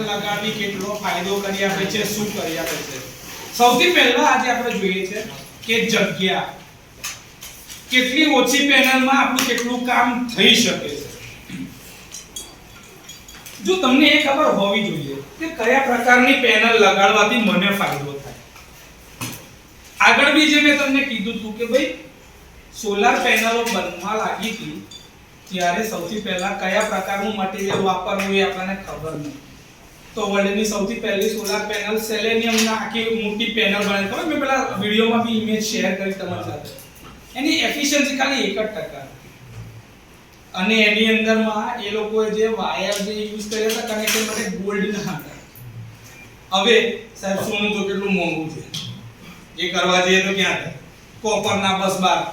લગાવી કેટલો ફાયદો કરી આપે છે, શું કરી આપે છે. સૌથી પહેલા આજે આપણે જોઈએ છે કે જગ્યા કેટલી ઓછી પેનલમાં આપણું કેટલું કામ થઈ શકે છે. જો તમને એ ખબર હોવી જોઈએ કે કયા પ્રકારની પેનલ લગાડવાથી મને ફાયદો થાય. આગળ બી જે મેં તમને કીધું હતું કે ભાઈ સોલાર પેનલો બનવા લાગી હતી ત્યારે સૌથી પહેલા કયા પ્રકારનું મટીરીયલ વાપરવું એ આપણને ખબર નથી. તો વર્લ્ડની સૌથી પહેલી સોલાર પેનલ સેલેનિયમના આખી મોટી પેનલ બનાવી. ખબર મેં પેલા વિડિયોમાં બી ઇમેજ શેર કરી તમારી સાથે. એની એફિશિયન્સી ખાલી 1% અને એની અંદરમાં એ લોકોએ જે વાયર જે યુઝ કર્યા હતા કનેક્શન માટે ગોલ્ડ ના હતા. હવે સાહેબ સોનું તો કેટલું મોંઘું છે, એ કરવા જઈએ તો ક્યાં થાય? કોપર ના બસ 12.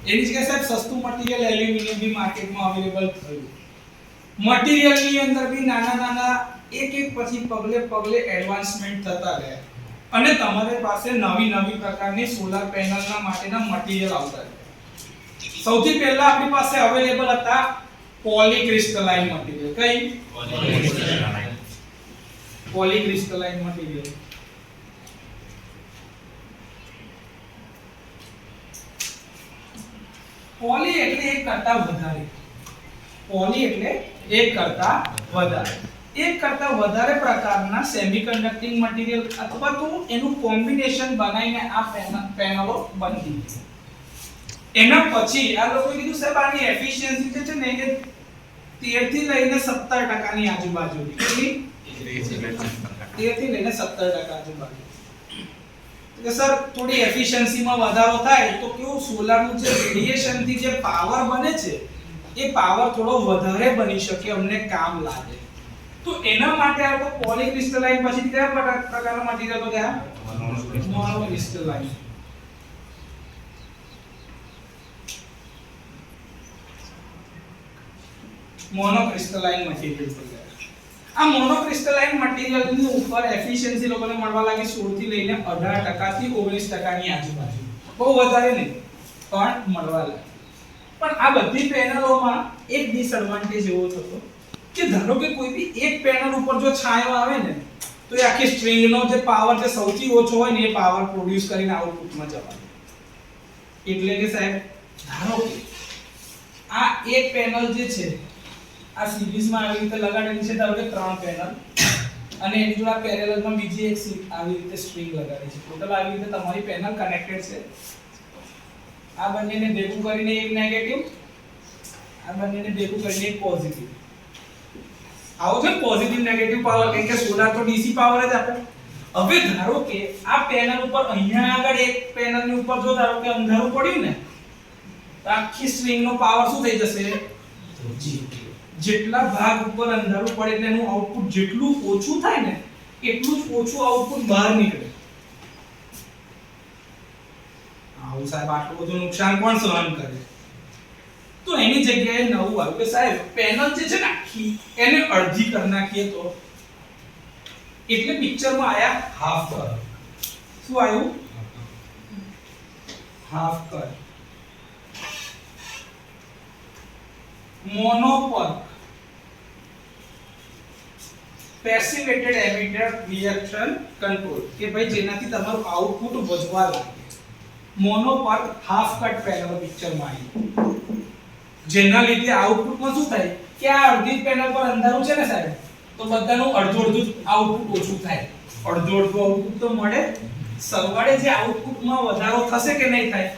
એની જગ્યાએ સાહેબ સસ્તું મટીરીયલ એલ્યુમિનિયમ બી માર્કેટમાં અવેલેબલ થયું. મટીરીયલની અંદર બી નાના એક પછી પગલે એડવાન્સમેન્ટ થતા ગયા અને તમારી પાસે નવી પ્રકારની સોલાર પેનલના માટેના મટીરીયલ આવતા ગયા. સૌથી પહેલા આપણી પાસે અવેલેબલ હતા પોલીક્રિસ્ટલાઇન મટીરીયલ. કઈ? Polycrystalline material. પોલી એટલે એક કરતા વધારે. પોલી એટલે એક કરતા વધારે. એક કરતા વધારે પ્રકારના સેમિકન્ડક્ટિંગ મટીરીયલ અથવા તો એનું કોમ્બિનેશન બનાવીને આ પેનલો બનતી. એના પછી આ લોકોએ કીધું સાહેબ આની એફિશિયન્સી જે છે ને એ 13 થી લઈને 17% ની આજુબાજુ. કેટલી? 13 થી લઈને 17% આજુબાજુ. કે સર થોડી એફિશિયન્સીમાં વધારો થાય તો કેવું સોલારનું જે રેડિયેશન થી જે પાવર બને છે એ પાવર થોડો વધારે બની શકે, અમને કામ લાગે. તો એના માટે આ તો પોલીક્રિસ્ટલાઇન પછી કયા પ્રકારના મટીરીયલ તો ગયા? મોનોક્રિસ્ટલાઇન. મોનોક્રિસ્ટલાઇન મટીરીયલ પર ગયા. આ મોનોક્રિસ્ટલાઇન મટીરીયલની ઉપર એફિશિયન્સી લોકોને મળવા લાગી 16 થી લઈને 18% થી 19% ની આજુબાજુ. બહુ વધારે નહીં પણ મળવા લાગી. પણ આ બધી પેનલોમાં એક ડિસએડવાન્ટેજ એવો થતો કે ધારો કે કોઈ બી એક પેનલ ઉપર જો છાંયો આવે ને તો એ આખી સ્ટ્રિંગનો જે પાવર જે સૌથી ઓછો હોય ને એ પાવર પ્રોડ્યુસ કરીને આઉટપુટમાં જવાનો. એટલે કે સાહેબ ધારો કે આ એક પેનલ જે છે આ સિરીઝમાં આવી રીતે લગાડેલી છે, ધારો કે 3 પેનલ અને એની જોડે પેરેલલમાં બીજી એક આવી રીતે સ્ટ્રિંગ લગાડી છે. ટોટલ આવી રીતે તમારી પેનલ કનેક્ટેડ છે. આ બંનેને ભેગું કરીને એક નેગેટિવ, આ બંનેને ભેગું કરીને એક પોઝિટિવ. આવો છે પોઝિટિવ નેગેટિવ પાવર, કેમ કે સોલાર તો ડીસી પાવર જ આપે. હવે ધારો કે આ પેનલ ઉપર અહીંયા આગળ એક પેનલની ઉપર જો ધારો કે અંધારું પડ્યું ને તો આખી સ્ટ્રિંગનો પાવર શું થઈ જશે? જેટલા ભાગ ઉપર અંધારું પડે એટલે એનું આઉટપુટ જેટલું ઓછું થાય ને એટલું જ ઓછું આઉટપુટ બહાર નીકળે. આવું સાહેબ આટલું બધું નુકસાન કોણ સહન કરે? તો એની જગ્યાએ નવું આવ્યું કે સાહેબ પેનલ જે છે ને આખી એને અડધી કરી નાખીએ તો એટલે પિક્ચરમાં આયા હાફ કટ. શું આવ્યું? Half cut. Mono PERC passivated emitter reaction control કે ભાઈ જેનાથી તમારું આઉટપુટ વધવા લાગે. મોનોપર હાફ કટ પેનલ પિક્ચરમાં આવી, જેના લીધે આઉટપુટમાં શું થાય કે આ અડધી પેનલ પર અંધારું છે ને સાહેબ તો બધાનું અડધું આઉટપુટ ઓછું થાય. અડધું આઉટપુટ તો મળે. સરવાળે જે આઉટપુટમાં વધારો થશે કે નહીં થાય?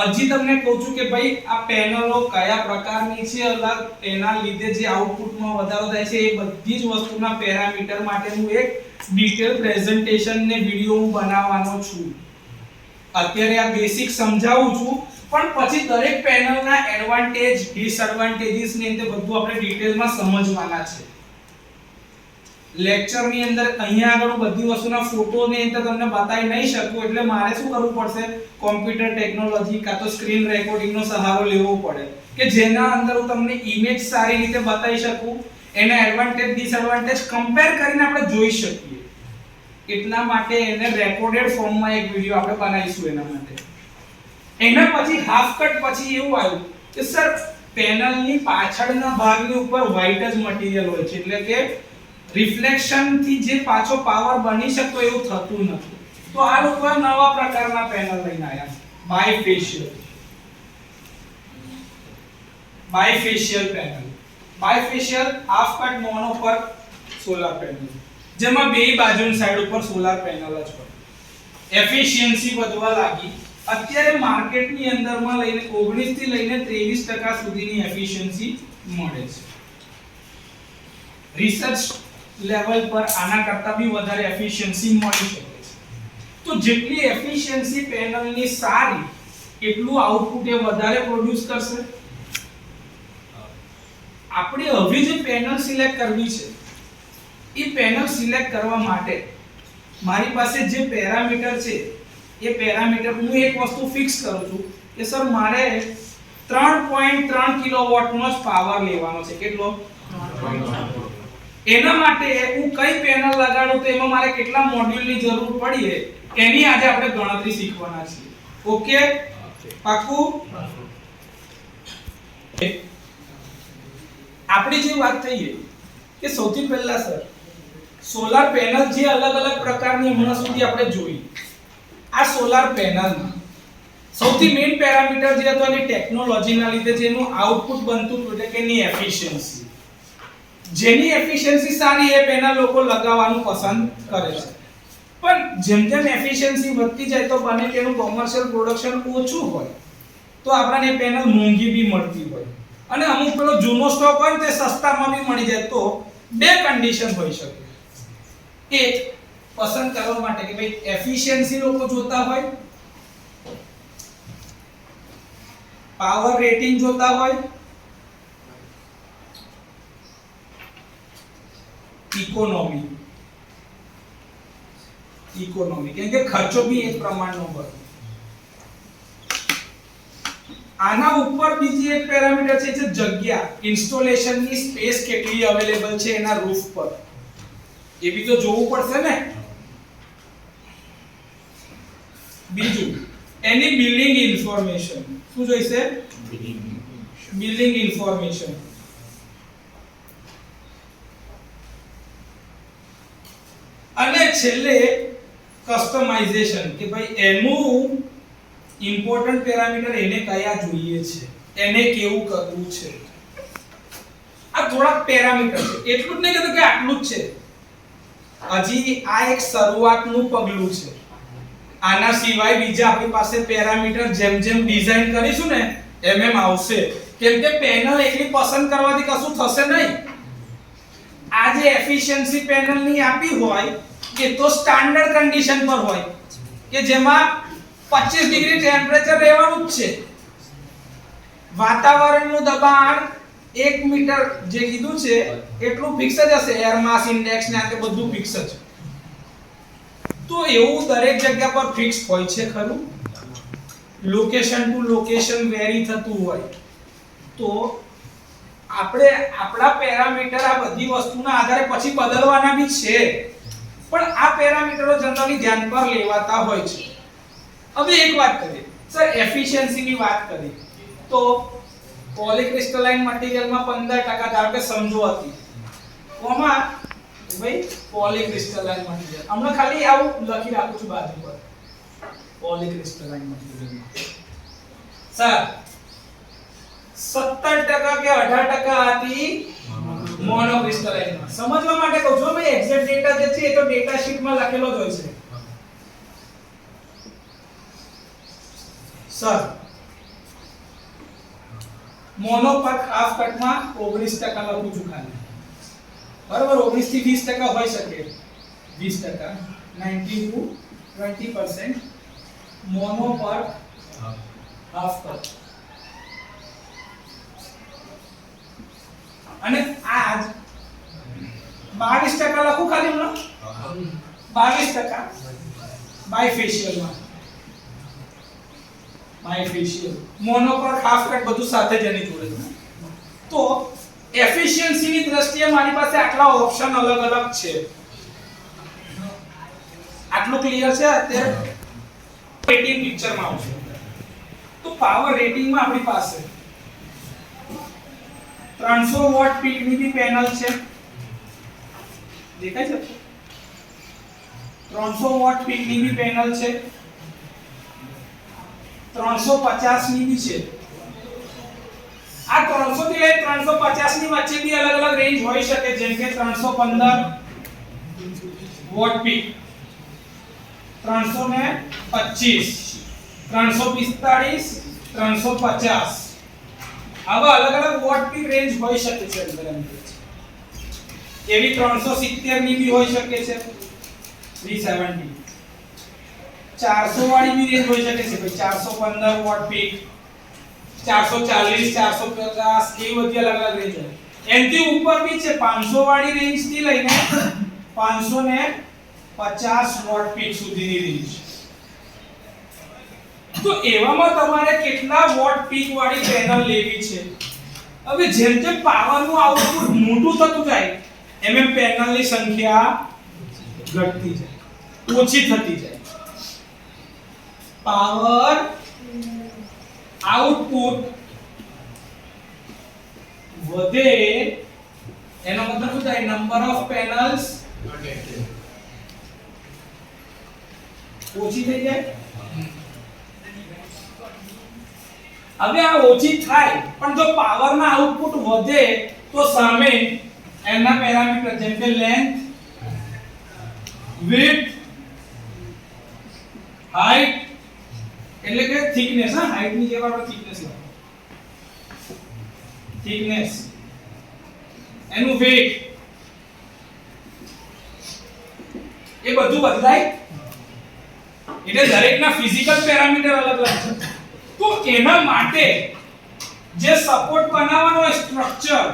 હજી તમને કહું છું કે ભાઈ આ પેનલો કયા પ્રકારની છે અલગ એના લીધે જે આઉટપુટમાં વધારો થાય છે એ બધી જ વસ્તુના પેરામીટર માટેનું એક ડિટેલ પ્રેઝન્ટેશન ને વિડિયો હું બનાવવાનો છું. અત્યારે આ બેસિક સમજાવું છું પણ પછી દરેક પેનલના એડવાન્ટેજ ડિસએડવાન્ટેજીસ ને તે બધું આપણે ડિટેલમાં સમજવાના છે. લેક્ચરની અંદર અહીંયા આગળ બધી વસ્તુના ફોટો ને તો તમને બતાવી નહીં શકું એટલે મારે શું કરવું પડશે? કોમ્પ્યુટર ટેકનોલોજી કાં તો સ્ક્રીન રેકોર્ડિંગનો સહારો લેવો પડે કે જેના અંદર હું તમને ઇમેજ સારી રીતે બતાવી શકું, એના એડવાન્ટેજ ડિસએડવાન્ટેજ કમ્પેર કરીને આપણે જોઈ શકીએ. એટલા માટે એને રેકોર્ડેડ ફોર્મમાં એક વિડિયો આપણે બનાવીશું એના માટે. એના પછી હાફ કટ પછી એવું આવ્યું કે સર પેનલની પાછળના ભાગની ઉપર વ્હાઇટ જ મટીરીયલ હોય છે એટલે કે રિફ્લેક્શન થી જે પાછો પાવર બની શકતો એવું થતું નથી. તો આ લોકો નવા પ્રકારના પેનલ લઈને આવ્યા, bifacial panel. Bifacial half cut mono પર સોલાર પેનલ, જેમાં બે બાજુની સાઈડ ઉપર સોલાર પેનલ જ હોય. એફિશિયન્સી વધવા લાગી. અત્યારે માર્કેટની અંદરમાં લઈને 19 થી લઈને 23% સુધીની એફિશિયન્સી મળે છે. રિસર્ચ લેવલ પર આના કરતા બી વધારે એફિશિયન્સી મળી શકે છે. તો જેટલી એફિશિયન્સી પેનલની સારી એટલું આઉટપુટ એ વધારે પ્રોડ્યુસ કરશે. આપણે હવે જે પેનલ સિલેક્ટ કરવી છે એ પેનલ સિલેક્ટ કરવા માટે મારી પાસે જે પેરામીટર છે એ પેરામીટર હું એક વસ્તુ ફિક્સ કરું છું કે સર મારે 3.3 કિલોવોટનો જ પાવર લેવાનો છે. કેટલો? એના માટે હું કઈ પેનલ લગાડું તો એમાં મારે કેટલા મોડ્યુલની જરૂર પડી એની આજે આપણે ગણતરી શીખવાના છીએ. ઓકે, પાકું? આપણી જે વાત થઈએ કે સૌથી પહેલા સર સોલાર પેનલ જે અલગ અલગ પ્રકારની હમણાં સુધી આપણે જોઈ, આ સોલાર પેનલમાં સૌથી મેઇન પેરામીટર જે હતો એની ટેકનોલોજીના લીધે જેનું આઉટપુટ બનતું હતું એટલે કે એની એફિશિયન્સી. જેની એફિશિયન્સી સારી એ પેનલ લોકો લગાવવાનું પસંદ કરે છે. પણ જેમ જેમ એફિશિયન્સી વધતી જાય તો બને તેનું કોમર્શિયલ પ્રોડક્શન ઓછું હોય તો આપણને પેનલ મોંઘી બી મળતી હોય અને અમુક પેલો જૂનો સ્ટોક હોય તે સસ્તામાં બી મળી જાય. તો બે કન્ડિશન હોઈ શકે. એક પસંદ કરવા માટે કે ભાઈ એફિશિયન્સી લોકો જોતા હોય, પાવર રેટિંગ જોતા હોય, ઇકોનોમી કેમ કે ખર્ચો બી એક પ્રમાણનો હોય. આના ઉપર બીજી એક પેરામીટર છે જે જગ્યા, ઇન્સ્ટોલેશનની સ્પેસ કેટલી અવેલેબલ છે એના રૂફ પર, એ બી તો જોવું પડશે ને. બીજું એની બિલ્ડિંગ ઇન્ફોર્મેશન. શું જોઈશે? Building information. અને છેલ્લે કસ્ટમાઇઝેશન કે ભાઈ એનું ઇમ્પોર્ટન્ટ પેરામીટર એને કયા જોઈએ છે, એને કેવું કરવું છે. આ થોડા પેરામીટર છે. એટલું જ નહીં કહેતો કે આટલું જ છે. હજી આ એક શરૂઆતનું પગલું છે. આના સિવાય બીજા આપણી પાસે પેરામીટર જેમ જેમ ડિઝાઇન કરીશું ને એમ એમ આવશે. કેમ કે પેનલ એકલી પસંદ કરવાથી કશું થશે નહીં. આ જે એફિશિયન્સી પેનલની આપી હોય એ તો સ્ટાન્ડર્ડ કન્ડિશન પર હોય કે જેમાં 25 ડિગ્રી ટેમ્પરેચર રહેવાનું જ છે. વાતાવરણનું દબાણ 1 મીટર જે કીધું છે એટલું ફિક્સ જ હશે. એર માસ ઇન્ડેક્સ ને આ બધું ફિક્સ જ. તો એવું દરેક જગ્યા પર ફિક્સ હોય છે ખરું? લોકેશન ટુ લોકેશન વેરી થતું હોય. તો આપણે આપણા પેરામીટર આ બધી વસ્તુના આધારે પછી બદલવાના બી છે, પણ આ પેરામીટરો જનરલી ધ્યાન પર લેવાતા હોય છે. હવે એક વાત કરીએ સર, એફિશિયન્સીની વાત કરીએ તો પોલીક્રિસ્ટલાઇન મટીરીયલમાં 15% ધારો કે સમજો હતી કોમાં ભાઈ પોલીક્રિસ્ટલાઇન મટીરીયલ. હમણાં ખાલી આવું લખી રાખું છું બાજુ પર પોલીક્રિસ્ટલાઇન મટીરીયલ. સર 17% કે 18% હતી મોનોક્રિસ્ટલાઇનમાં. સમજવા માટે કહું છું મેં, એક્ઝેક્ટ ડેટા જે છે એ તો ડેટા શીટમાં લખેલો જ હોય છે. સર મોનો પર હાફ કટમાં 19% લખું છું ખાલી. બરાબર, 19 થી 20% હોઈ શકે. 20% 19 to 20% મોનો પર હાફ કટ. અને આજ 22% લખું ખાલી હમણાં. 22% બાયફેશિયલમાં. બાયફેશિયલ મોનો પર હાફ કટ બધું સાથે જ એની જોડે. તો એફિશિયન્સીની દ્રષ્ટિએ મારી પાસે આટલા ઓપ્શન અલગ અલગ છે. આટલું ક્લિયર છે? અત્યારે રેટિંગ પિક્ચરમાં આવશે. તો પાવર રેટિંગમાં આપણી પાસે 300 વોટ પીકની બી પેનલ છે, દેખાય છે 300 વોટ પીકની બી પેનલ છે, 350 ની બી છે. આ 300 થી લઈને 350 ની વચ્ચે બી અલગ અલગ રેન્જ હોઈ શકે, જેમ કે 315 વોટ પીક, 325, 345, 350 આવા અલગ અલગ વોટ પીક રેન્જ હોઈ શકે છે અંદર અંદર. એવી 370 ની બી હોઈ શકે છે, 370, 400 વાળી બી રેન્જ હોઈ શકે છે ભાઈ, 415 વોટ પીક, 440, 450 એ બધી અલગ અલગ રેન્જ હોય. એનથી ઉપર બી છે 500 વાળી રેન્જ થી લઈને 550 વોટ પીક સુધીની રેન્જ. તો એવામાં તમારે કેટલા વોટ પીક વાળી પેનલ લેવી છે? હવે જેમ જેમ પાવરનું આઉટપુટ મોટું થતું જાય એમ એમ પેનલની સંખ્યા ઘટતી જાય, ઓછી થતી જાય. પાવર આઉટપુટ વધે એનો મતલબ શું થાય? નંબર ઓફ પેનલ્સ ઓછી થઈ જાય. હવે આ ઓછી થાય, પણ જો પાવરના આઉટપુટ વધે તો સામે એના પેરામીટર જેમ કે લેન્થ, વિડ્થ, હાઈટ એટલે કે થિકનેસ, હા હાઈટ ની જગ્યાએ આપણે થિકનેસ લખો, થિકનેસ, એનું વેટ, એ બધું બદલાય. એટલે દરેકના ફિઝિકલ પેરામીટર અલગ અલગ છે. તો એના માટે જે સપોર્ટ બનાવવાનો હોય સ્ટ્રક્ચર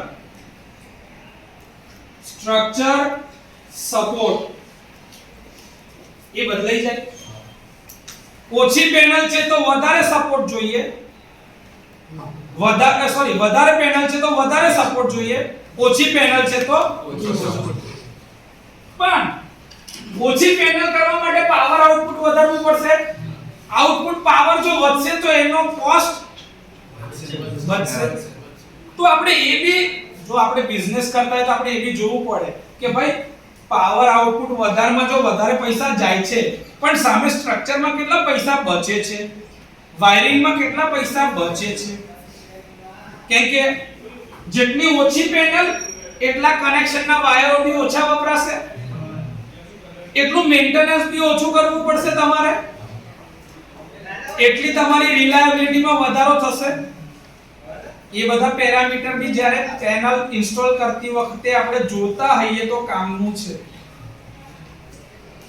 સપોર્ટ એ બદલાઈ જાય. ઓછી પેનલ છે તો વધારે સપોર્ટ જોઈએ, વધારે પેનલ છે તો વધારે સપોર્ટ જોઈએ, ઓછી પેનલ છે તો ઓછો સપોર્ટ. પણ ઓછી પેનલ કરવા માટે પાવર આઉટપુટ વધારવું પડશે. આઉટપુટ પાવર જો વધશે તો એનો કોસ્ટ વધશે. તો આપણે એ બી, જો આપણે બિઝનેસ કરતા હોય તો આપણે એ બી જોવું પડે કે ભાઈ પાવર આઉટપુટ વધારમાં જો વધારે પૈસા જાય છે પણ સામે સ્ટ્રક્ચરમાં કેટલા પૈસા બચે છે, વાયરિંગમાં કેટલા પૈસા બચે છે. કેમ કે જેટલી ઓછી પેનલ એટલા કનેક્શનના વાયરો બી ઓછા વપરાશે, એટલું મેન્ટેનન્સ બી ઓછું કરવું પડશે તમારે, એટલી તમારી રિલાયબિલિટીમાં વધારો થશે. એ બધા પેરામીટર બી જ્યારે પેનલ ઇન્સ્ટોલ કરતી વખતે આપણે જોતા હોઈએ તો કામનું છે.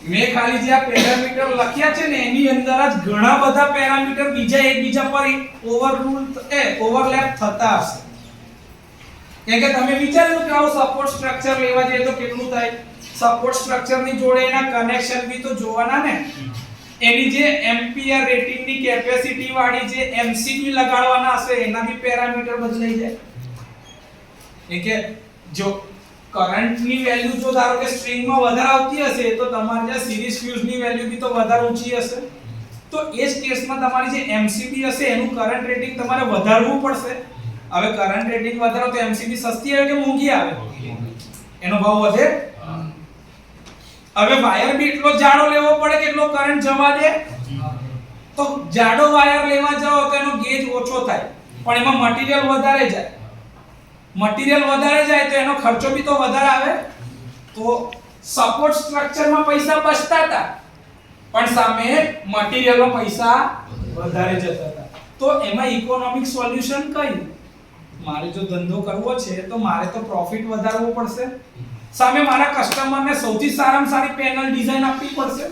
મેં ખાલી જે આ પેરામીટર લખ્યા છે ને એની અંદર જ ઘણા બધા પેરામીટર બીજા એકબીજા પર ઓવરલેપ થતા હશે. કેમ કે તમે વિચાર્યું કે આવું સપોર્ટ સ્ટ્રક્ચર લેવા જઈએ તો કેટલું થાય? સપોર્ટ સ્ટ્રક્ચરની જોડે એના કનેક્શન બી તો જોવાના ને. એની જે એમ્પિયર રેટિંગની કેપેસિટી વાળી જે એમસીબી લગાડવાના હશે એના બી પેરામીટર બદલાઈ જાય. એટલે કે જો કરંટની વેલ્યુ જો ધારો કે સ્ટ્રિંગમાં વધારે આવતી હશે તો તમારે જે સિરીઝ ફ્યુઝની વેલ્યુ બી તો વધારે ઊંચી હશે. તો એ જ કેસમાં તમારી જે એમસીબી હશે એનું કરંટ રેટિંગ તમારે વધારવું પડશે. હવે કરંટ રેટિંગ વધારો તો એમસીબી સસ્તી આવે કે મોંઘી આવે? એનો ભાવ વધે. હવે વાયર બી એટલો જાડો લેવો પડે કે એટલો કરંટ જવા દે. તો જાડો વાયર લેવા જાઓ તો એનો ગેજ ઓછો થાય પણ એમાં મટીરીયલ વધારે જાય. મટીરીયલ વધારે જાય તો એનો ખર્ચો બી તો વધારે આવે. તો સપોર્ટ સ્ટ્રક્ચરમાં પૈસા બચતા હતા પણ સામે મટીરીયલમાં પૈસા વધારે જતા હતા. તો એમાં ઇકોનોમિક સોલ્યુશન કયું? મારે જો ધંધો કરવો છે તો મારે તો પ્રોફિટ વધારવો પડશે, સામે મારા કસ્ટમરને સૌથી સારામાં સારી પેનલ ડિઝાઇન આપવી પડશે.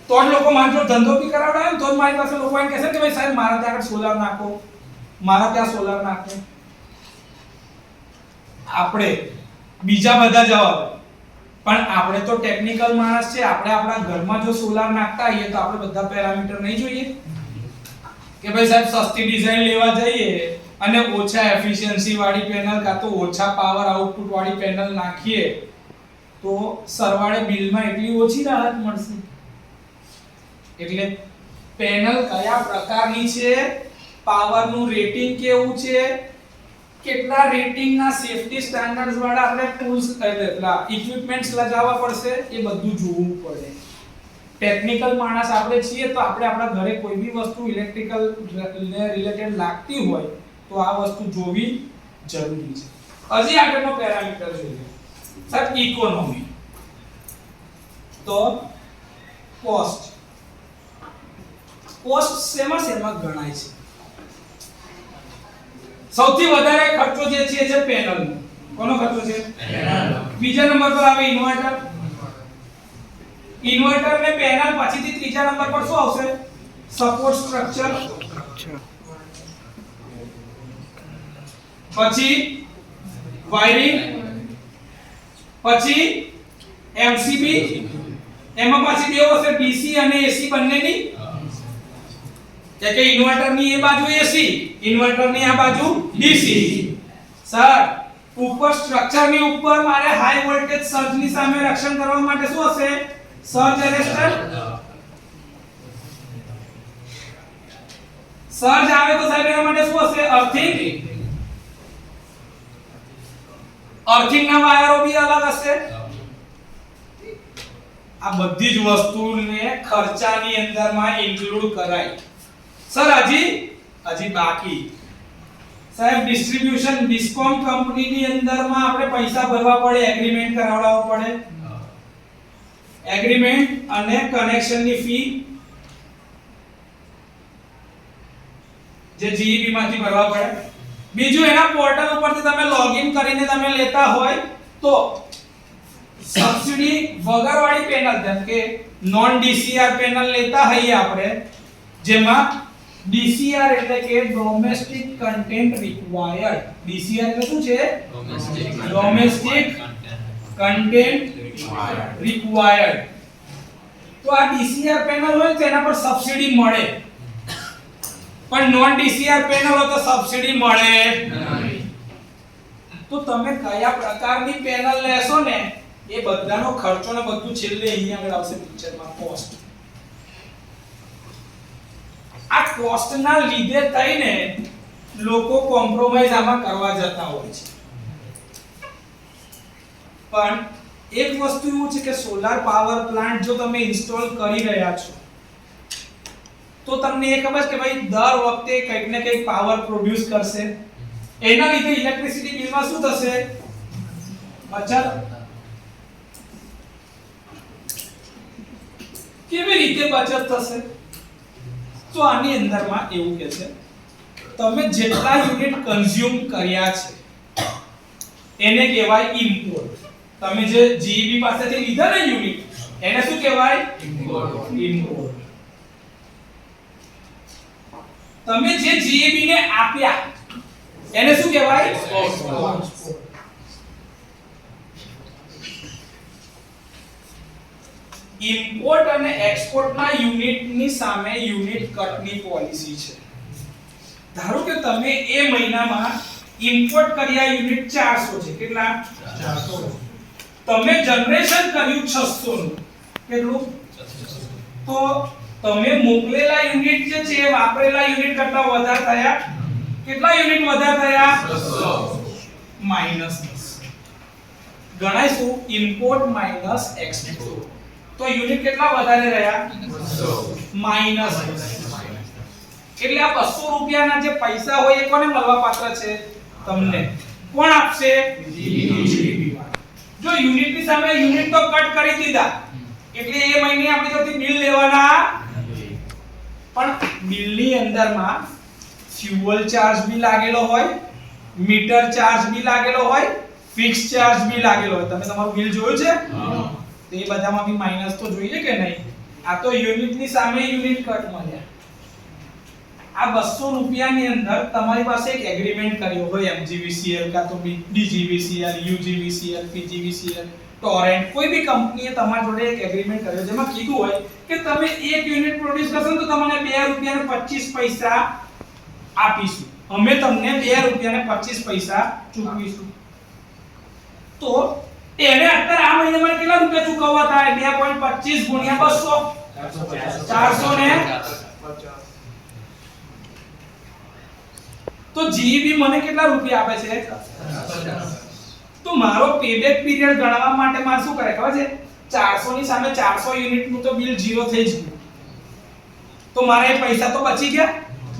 તો જ લોકો મારો ધંધો બી કરાવડાવે તો જ મારી પાસે લોકો એમ કહેશે કે ભાઈ સાહેબ મારા ત્યાં સોલાર નાખો, મારા ત્યાં સોલાર નાખો. આપણે બીજા બધા જવાબ, પણ આપણે તો ટેકનિકલ માણસ છે. આપણે આપણા ઘરમાં જો સોલાર નાખતા હોઈએ તો આપણે બધા પેરામીટર નહીં જોઈએ કે ભાઈ સાહેબ સસ્તી ડિઝાઇન લેવા જઈએ અને ઓછા એફિશિયન્સી વાળી પેનલ કાં તો ઓછા પાવર આઉટપુટ વાળી પેનલ નાખીએ તો સરવાળે બિલમાં એટલી ઓછી રાહત મળશે. એટલે પેનલ કયા પ્રકારની છે, પાવરનું રેટિંગ કેવું છે, કેટલા રેટિંગના સેફટી સ્ટાન્ડર્ડ્સ વાળા આપણે ટૂલ્સ એટલે ઇક્વિપમેન્ટ્સ લગાવવા પડશે એ બધું જોવું પડે. ટેકનિકલ માણસ આપણે છીએ તો આપણે આપણા ઘરે કોઈ બી વસ્તુ ઇલેક્ટ્રિકલ ને રિલેટેડ લાગતી હોય તો આ વસ્તુ જોવી જરૂરી છે. હજી આગળનો પેરામીટર જોઈએ સર ઇકોનોમી. તો કોસ્ટ શેમાં ગણાય છે? સૌથી વધારે ખર્ચો જે છે પેનલનો. કોનો ખર્ચો છે? પેનલ. બીજા નંબર પર આવે ઇન્વર્ટર. ઇન્વર્ટર ને પેનલ પછીથી ત્રીજા નંબર પર શું આવશે? Support structure. પછી વાયરિંગ, પછી એમસીબી. એમાં પાછી બે હશે ડીસી અને એસી બંનેની. કે ઇન્વર્ટર ની એ બાજુ એસી, ઇન્વર્ટર ની આ બાજુ ડીસી. સર ઉપર સ્ટ્રક્ચર ની ઉપર મારે હાઈ વોલ્ટેજ સર્જ ની સામે રક્ષણ કરવા માટે શું હશે? Surge arrester. સર્જ આવે તો સાહેબ એના માટે શું હશે? અર્થિંગ. અર્થિંગ ના વાયરો બી અલગ હશે. આ બધી જ વસ્તુને ખર્ચાની અંદરમાં ઇન્ક્લુડ કરાય. સર હજી બાકી સાહેબ ડિસ્ટ્રીબ્યુશન ડિસ્કોમ કંપનીની અંદરમાં આપણે પૈસા ભરવા પડે, એગ્રીમેન્ટ કરાવડાવવો પડે. એગ્રીમેન્ટ અને કનેક્શનની ફી જે જીઈબી માંથી ભરવા પડે. બીજું એના પોર્ટલ ઉપરથી તમે લોગિન કરીને તમે લેતા હોય તો સબસિડી વગરવાળી પેનલ જેમ કે નોન ડીસીઆર પેનલ લેતા હોઈએ આપણે, જેમાં ડીસીઆર એટલે કે ડોમેસ્ટિક કન્ટેન્ટ રિક્વાયર્ડ. ડીસીઆર એટલે શું છે? Domestic content required. તો આ ડીસીઆર પેનલ હોય તો એના પર સબસિડી મળે, પણ નોન ડીસીઆર પેનલ હોય તો સબસિડી મળે નહીં. તો તમે કયા પ્રકારની પેનલ લેશો ને એ બધાનો ખર્ચો ને બધું છેલ્લે અહીંયા આગળ આવશે પિક્ચરમાં. કોસ્ટ. આ કોસ્ટ ના લીધે થઈને લોકો કોમ્પ્રોમાઇઝ આમાં કરવા જતા હોય છે. પણ એક વસ્તુ એવું છે કે સોલાર પાવર પ્લાન્ટ જો તમે ઇન્સ્ટોલ કરી રહ્યા છો તો તમને એ ખબર છે કે ભાઈ દર વખતે કંઈક ને કંઈક પાવર પ્રોડ્યુસ કરશે. એના લીધે ઇલેક્ટ્રિસિટી બિલમાં શું થશે? બચત. કેવી રીતે બચત થશે? તો આની અંદરમાં એવું કે છે તમે જેટલા યુનિટ કન્ઝ્યુમ કર્યા છે એને કહેવાય ઇમ્પોર્ટ. તમે જે જીઈબી પાસેથી લીધા ને યુનિટ એને શું કહેવાય? ઇમ્પોર્ટ. તમે જે જીઈબી ને આપ્યા એને શું કહેવાય? એક્સપોર્ટ. ઇમ્પોર્ટ અને એક્સપોર્ટ ના યુનિટની સામે યુનિટ કટની પોલિસી છે. ધારો કે તમે એ મહિનામાં ઇમ્પોર્ટ કર્યા યુનિટ 400 છે. કેટલા? 400. તમે જનરેશન કર્યું 600 નું. કેટલું? તો તમે મોકલેલા યુનિટ જે છે વાપરેલા યુનિટ કરતા વધારે થયા. કેટલા યુનિટ વધારે થયા? 600 માઈનસ 10. ગણાઈશું ઇમ્પોર્ટ માઈનસ એક્સપોર્ટ. તો યુનિટ કેટલા વધારે રહ્યા? 200 માઈનસ 10. એટલે આ 200 રૂપિયાના જે પૈસા હોય એ કોને મળવા પાત્ર છે? તમને. કોણ આપશે? જીઈબી. જો યુનિટની સામે યુનિટ તો કટ કરી દીધા એટલે એ મહિને આપણે જોથી બિલ લેવાના પણ બિલની અંદરમાં ફ્યુઅલ ચાર્જ બી લાગેલો હોય, મીટર ચાર્જ બી લાગેલો હોય, ફિક્સ ચાર્જ બી લાગેલો હોય. તમે તમારું બિલ જોયું છે? તો એ બધામાં બી માઈનસ તો જોઈએ કે નહીં? આ તો યુનિટની સામે યુનિટ કટ મળ્યા. આ 200 રૂપિયાની અંદર તમારી પાસે એક એગ્રીમેન્ટ કર્યો હોય એમજીવીસીએલ કા તો ડીજીવીસીએલ, યુજીવીસીએલ, પીજીવીસીએલ, ટોરેન્ટ, કોઈ બી કંપનીએ તમારા જોડે એક એગ્રીમેન્ટ કર્યો જેમાં કીધું હોય કે તમે એક યુનિટ પ્રોડ્યુસ કરશો તો તમને 2 રૂપિયા ને 25 પૈસા આપીશું. અમે તમને 2 રૂપિયા ને 25 પૈસા ચૂકવીશું. તો એને અત્યારે આ મહિનામાં કેટલા રૂપિયા ચૂકવવા થાય? 2.25 ગુણ્યા 200 450. તો જીઈબી મને કેટલા રૂપિયા આપે છે? તો મારો પેબેક પીરિયડ ગણવા માટે મારે શું કરે ખબર છે? 400 ની સામે 400 યુનિટ નું તો બિલ 0 થઈ જ ગયું. તો મારે એ પૈસા તો બચી ગયા.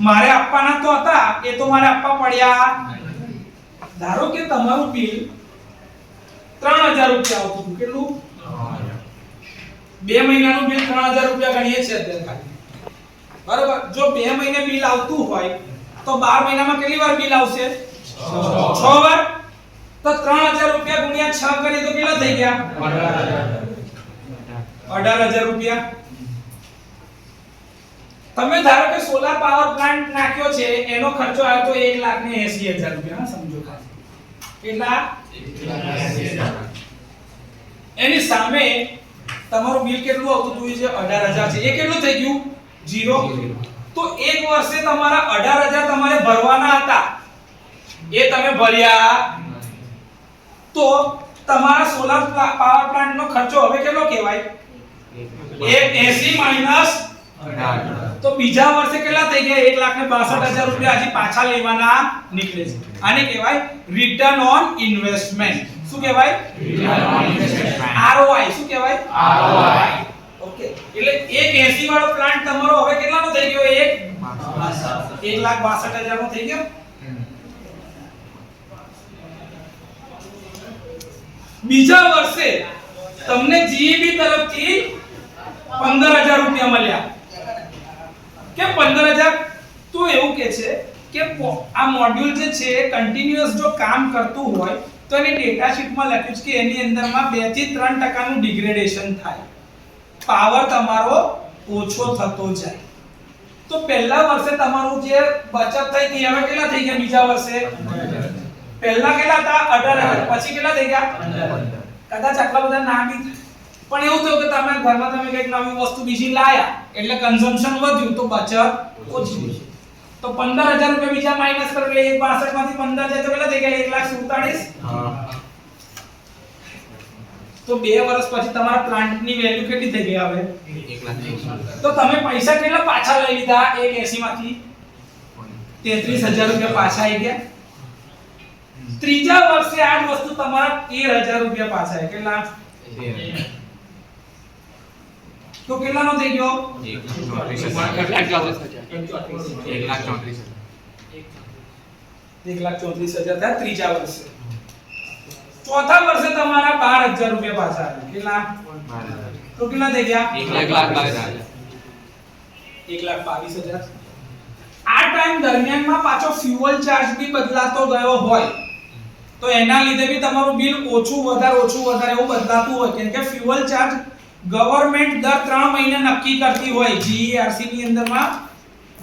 મારે આપવાના તો હતા, એ તો મારે આપવા પડ્યા. ધારો કે તમારું બિલ 3000 રૂપિયા આવતું હતું. કેટલું? 2 મહિનાનું બિલ 3000 રૂપિયા ગણીએ છીએ અત્યારે ખાલી. બરાબર? જો 2 મહિને બિલ આવતું હોય તો 12 મહિનામાં કેટલી વાર બિલ આવશે? 6 વાર. તો 3000 રૂપિયા ગુણ્યા 6 કરીએ તો કેટલા થઈ ગયા? 18000 રૂપિયા. તમે ધારો કે સોલાર પાવર પ્લાન્ટ નાખ્યો છે, એનો ખર્ચો આવ્યો તો 1,80,000 રૂપિયા. સમજો ખાલી. કેટલા? 1,80,000. એની સામે તમારું બિલ કેટલું આવતું હતું? જે 18000 છે, એ કેટલું થઈ ગયું? 0. તો એક વર્ષે તમારા 18000 તમારે ભરવાના હતા, એ તમે ભર્યા. તો તમારા સોલાર પાવર પ્લાન્ટ નો ખર્ચો હવે કેટલો કહેવાય? 180 તો બીજા વર્ષે કેટલા થઈ ગયા? 1,62,000 રૂપિયા હજી પાછા લેવાના નીકળે છે. આને કહેવાય રિટર્ન ઓન ઇન્વેસ્ટમેન્ટ. શું કહેવાય? ROI. શું કહેવાય? ROI. ઓકે. એટલે 180 વાળો પ્લાન્ટ તમારો હવે કેટલાનો થઈ ગયો? 1,62,000 નો થઈ ગયો. બીજા વર્ષે તમને જીઈબી તરફથી 15000 રૂપિયા મળ્યા. કે 15000? તો એવું કે છે કે આ મોડ્યુલ જે છે કન્ટિન્યુઅસ જો કામ કરતું હોય તો એની ડેટા શીટમાં લખ્યું છે કે એની અંદરમાં 2 થી 3% નું ડિગ્રેડેશન થાય, પાવર તમારો ઓછો થતો જાય. તો પહેલા વર્ષે તમારું જે બચત થઈ હતી હવે કેટલા થઈ ગયા? બીજા વર્ષે પહેલા કેટલા હતા? 18000. પછી કેટલા થઈ ગયા? કદાચ આટલા બધા ના બી થાય, પણ એવું થયું કે તમે ઘરમાં તમે કંઈક નવી વસ્તુ બીજી લાયા એટલે કન્ઝમ્પશન વધ્યું તો બચત ઓછી થઈ. તો 15000 રૂપિયા બીજા માઈનસ કરો એટલે 162 માંથી 15 જાય તો કેટલા થઈ ગયા? 1,47,000. તો 2 વર્ષ પછી તમારા પ્લાન્ટની વેલ્યુ કેટલી થઈ ગઈ હવે? 1,20,000. તો તમે પૈસા કેટલા પાછા લઈ લીધા? 180 માંથી 33,000 રૂપિયા પાછા આવી ગયા. ત્રીજા વર્ષે આ જ વસ્તુ તમારા 13,000 રૂપિયા પાછા આવે. કેટલા? તો કેટલાનો થઈ ગયો? 1,34,000 થયા ત્રીજા વર્ષે. ચોથા વર્ષે તમારા 12,000 રૂપિયા પાછા આવે. કેટલા? તો કેટલા થઈ ગયા? 1,22,000. આ ટાઈમ દરમિયાનમાં પાછો ફ્યુઅલ ચાર્જ બી બદલાતો ગયો હોય તો એના લીધે બી તમારું બિલ ઓછું વધારે એવું બદલાતું હોય. કેમ કે ફ્યુઅલ ચાર્જ ગવર્નમેન્ટ દર 3 મહિને નક્કી કરતી હોય. જીઈઆરસી ની અંદરમાં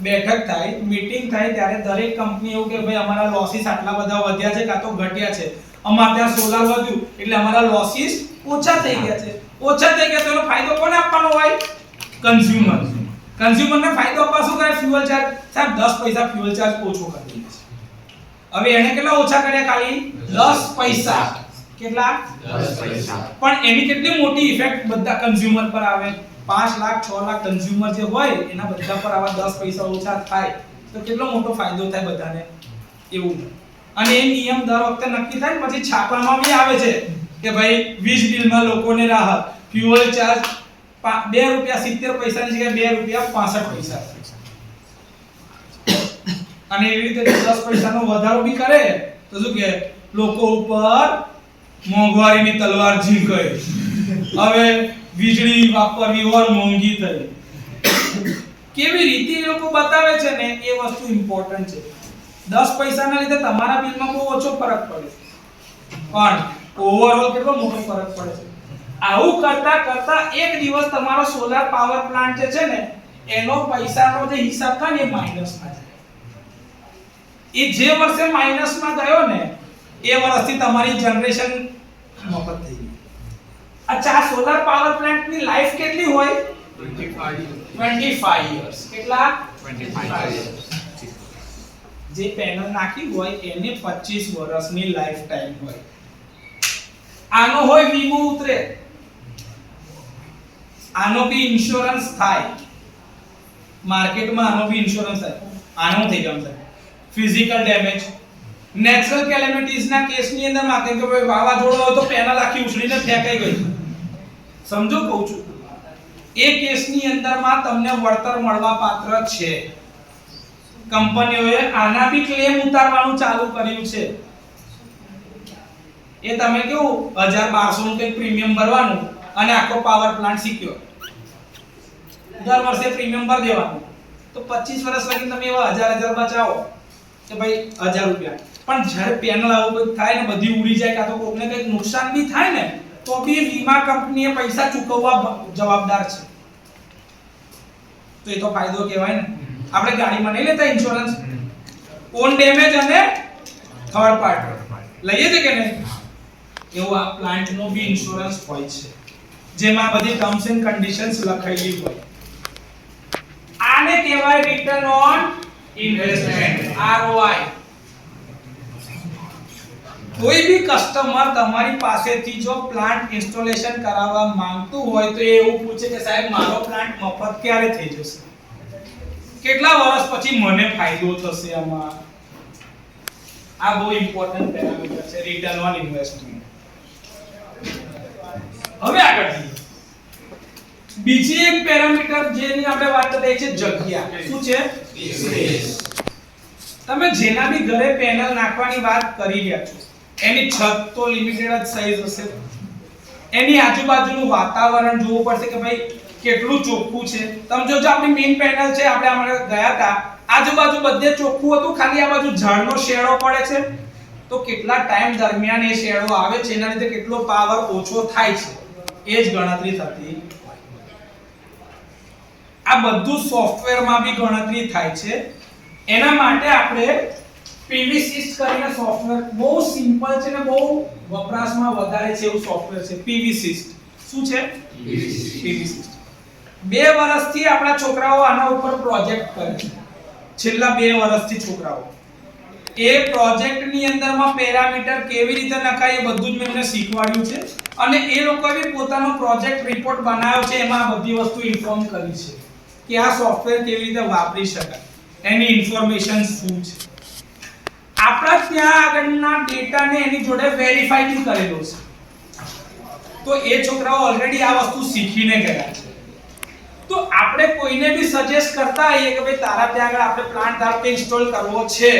બેઠક થાય, મીટિંગ થાય ત્યારે દરેક કંપની એવું કે ભાઈ અમારા લોસીસ આટલા બધા વધ્યા છે કાં તો ઘટ્યા છે. અમાર ત્યાં સોલાર વધ્યું એટલે અમારા લોસીસ ઓછા થઈ ગયા છે. ઓછા થઈ ગયા તો એનો ફાયદો કોને આપવાનો હોય? કન્ઝ્યુમર. કન્ઝ્યુમરને ફાયદો આપવા શું કરે? Fuel charge. સાહેબ 10 પૈસા ફ્યુઅલ ચાર્જ ઓછો કરી દઈએ છે. હવે એને કેટલા ઓછા કર્યા? ખાલી 10 પૈસા. કેટલા? 10 પૈસા. પણ એની કેટલી મોટી ઇફેક્ટ બધા કન્ઝ્યુમર પર આવે? 5 લાખ 6 લાખ કન્ઝ્યુમર જે હોય એના બધા પર આવા 10 પૈસા ઓછા થાય તો કેટલો મોટો ફાયદો થાય બધાને. એવું. અને એ નિયમ દર વખતે નક્કી થાય પછી છાપામાં બી આવે છે કે ભાઈ વીજ બિલમાં લોકોને રાહત. ફ્યુઅલ ચાર્જ ₹2.70 ની જગ્યાએ ₹2.65. અને એવી રીતે 10 પૈસાનો વધારો બી કરે તો શું કે લોકો ઉપર મોંઘવારીની તલવાર ઝીંકે. હવે વીજળી વાપરવી ઓર મોંઘી થઈ. કેવી રીતે એ લોકો બતાવે છે ને એ વસ્તુ ઇમ્પોર્ટન્ટ છે. 10 પૈસાના લીધે તમારા બિલમાં બહુ ઓછો ફરક પડે પણ ઓવરઓલ કેટલો મોટો ફરક પડે છે. આવું કરતા કરતા એક દિવસ તમારો સોલાર પાવર પ્લાન્ટ જે છે ને એનો પૈસાનો જે હિસાબ થાય ને એ માઈનસમાં જાય. એ જે વર્ષે માઈનસમાં ગયો ને એ વર્ષથી તમારી જનરેશન મફત થઈ ગઈ. અચ્છા, સોલાર પાવર પ્લાન્ટની લાઈફ કેટલી હોય? 25 years. કેટલા? 25 years. જે પેનલ નાખી હોય એને 25 વર્ષની લાઈફ ટાઈમ હોય. આનો હોય વીમો ઉતરે, આનો બી ઇન્સ્યોરન્સ થાય, માર્કેટમાં આનો બી ઇન્સ્યોરન્સ થાય. આનો થઈ જવાનું થાય ફિઝિકલ ડેમેજ, નેચરલ કેલેમિટીઝ ના કેસની અંદર માં કે ભાઈ વાવાઝોડું હોય તો પેનલ આખી ઉછળીને ફેંકાઈ ગઈ, સમજો કહું છું, એ કેસની અંદર માં તમને વળતર મળવા પાત્ર છે. કંપનીઓએ આના બી ક્લેમ ઉતારવાનું ચાલુ કર્યું છે. એ તમે કેવું 1200 નું કંઈક પ્રીમિયમ ભરવાનું અને આખો પાવર પ્લાન્ટ સિક્યોર, દર વર્ષે પ્રીમિયમ ભર દેવાનું, તો 25 વર્ષ લગી તમે એવા 1000 બચાવો કે ભાઈ 1000 રૂપિયા. પણ જ્યારે પેનલ આવું બધું થાય ને બધી ઉડી જાય કાં તો કોકને કંઈક નુકસાન બી થાય ને તો બી વીમા કંપનીએ પૈસા ચૂકવવા જવાબદાર છે. તો એ તો ફાયદો કહેવાય ને. આપણે ગાડીમાં નહીં લેતા ઇન્સ્યોરન્સ, ઓન ડેમેજ અને થર્ડ પાર્ટી લઈએ છે કે નહીં, એવું આ પ્લાન્ટનો બી ઇન્સ્યોરન્સ હોય છે જેમાં બધી ટર્મ્સ એન્ડ કન્ડિશન્સ લખાયેલી હોય. આને કહેવાય રિટર્ન ઓન ઇન્વેસ્ટમેન્ટ, ROI. કોઈ બી કસ્ટમર તમારી પાસેથી જો પ્લાન્ટ ઇન્સ્ટોલેશન કરાવવા માંગતું હોય તો એ એવું પૂછે કે સાહેબ મારો પ્લાન્ટ મફત ક્યારે થઈ જશે, કેટલા વર્ષ પછી મને ફાયદો થશે આમાં. આ બહુ ઇમ્પોર્ટન્ટ પેરામીટર છે રિટર્ન ઓન ઇન્વેસ્ટમેન્ટ. હવે આગળ જઈએ. બીજી એક પેરામીટર જેની આપણે વાત કરીએ છે જગ્યા. શું છે? સ્પેસ. તમે જેના બી ઘરે પેનલ નાખવાની વાત કરી રહ્યા છો એની છત તો લિમિટેડ જ સાઈઝ હશે, એની આજુબાજુનું વાતાવરણ જોવું પડશે કે ભાઈ કેટલું ચોખ્ખું છે. તમે જો આપણી મેઇન પેનલ છે, આપણે હમણાં ગયા હતા, આજુબાજુ બધે ચોખ્ખું હતું, ખાલી આ બાજુ ઝાડનો શેડો પડે છે, તો કેટલા ટાઈમ દરમિયાન એ શેડો આવે છે એના લીધે કેટલો પાવર ઓછો થાય છે એ જ ગણતરી થતી. આ બધું સોફ્ટવેરમાં બી ગણતરી થાય છે. એના માટે આપણે PVSys કરીને સોફ્ટવેર બહુ સિમ્પલ છે ને બહુ વપરાશમાં વધારે છે એવું સોફ્ટવેર છે PVSys. શું છે? PVSys. 2 વર્ષથી આપણા છોકરાઓ આના ઉપર પ્રોજેક્ટ કરે છે, છેલ્લા 2 વર્ષથી છોકરાઓ. એ પ્રોજેક્ટની અંદરમાં પેરામીટર કેવી રીતે નખાય એ બધું જ મેં એમને શીખવાડ્યું છે અને એ લોકોએ બી પોતાનો પ્રોજેક્ટ રિપોર્ટ બનાવ્યો છે, એમાં આ બધી વસ્તુ ઇન્ફોર્મ કરી છે કે આ સોફ્ટવેર કેવી રીતે વાપરી શકાય, એની ઇન્ફોર્મેશન શું છે. આપણા ત્યાં આગળના ડેટાને એની જોડે વેરીફાઈ બી કરેલો છે, તો એ છોકરાઓ ઓલરેડી આ વસ્તુ શીખીને ગયા છે. તો આપણે કોઈને બી સજેસ્ટ કરતા હોઈએ કે ભાઈ તારા ત્યાં આગળ આપણે પ્લાન્ટ ધારો કે ઇન્સ્ટોલ કરવો છે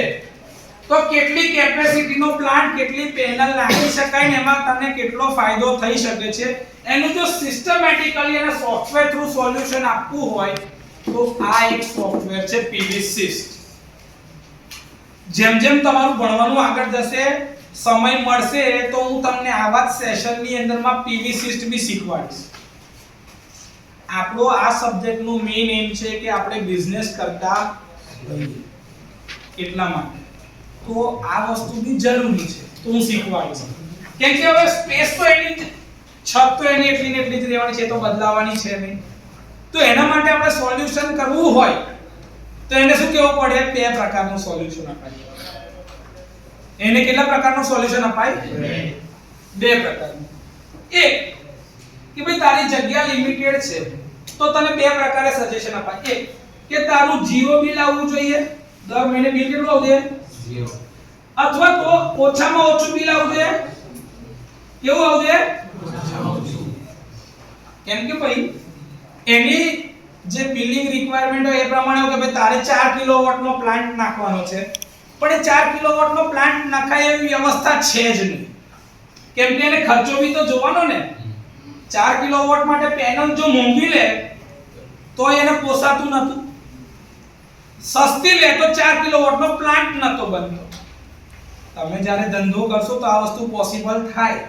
તો કેટલી કેપેસિટીનો પ્લાન્ટ, કેટલી પેનલ નાખી શકાય ને એમાં તમને કેટલો ફાયદો થઈ શકે છે, એનું જો સિસ્ટમેટિકલી અને સોફ્ટવેર થ્રુ સોલ્યુશન આપવું હોય તો આ એક સોફ્ટવેર છે PVSys. જેમ જેમ તમારું ભણવાનું આગળ જશે, સમય મળશે તો હું તમને આવા જ સેશનની અંદરમાં PVSys બી શીખવાડીશ. આપણો આ સબ્જેક્ટનું મેઇન એમ છે કે આપણે બિઝનેસ કરતા હોઈએ એટલા માટે તો આ વસ્તુ બી જરૂરી છે, તો હું શીખવાડીશ. કેમ કે હવે સ્પેસ તો એની છત તો એની એટલી ને એટલી જ રહેવાની છે, તો બદલાવાની છે નહીં. તો એના માટે આપણે સોલ્યુશન કરવું હોય તો એને શું કહેવું પડે? 2 પ્રકારનું સોલ્યુશન અપાય. એને કેટલા પ્રકારનું સોલ્યુશન અપાય? 2 પ્રકારનું. એક કે ભાઈ તારી જગ્યા લિમિટેડ છે તો તને 2 પ્રકારે સજેશન અપાય. એક કે તારું જીરો બિલ આવવું જોઈએ, દર મહિને બિલ કેટલું આવવું જોઈએ? 0. અથવા તો ઓછામાં ઓછું બિલ આવવું જોઈએ. કેવું આવવું જોઈએ? કેમ કે ભાઈ એની જે બિલિંગ રિક્વાયરમેન્ટ હોય એ પ્રમાણે કે ભાઈ તારે 4 કિલોવોટ નો પ્લાન્ટ નાખવાનો છે, પણ એ 4 કિલોવોટ નો પ્લાન્ટ નખાય એવી વ્યવસ્થા છે જ નહીં. કેમ કે એને ખર્ચો બી તો જોવાનો ને. 4 કિલોવોટ માટે પેનલ જો મોંઘી લે તો એને પોસાતું નતું, સસ્તી લે તો 4 કિલોવોટ નો પ્લાન્ટ નતો બનતો. તમે જ્યારે ધંધો કરશો તો આ વસ્તુ પોસિબલ થાય.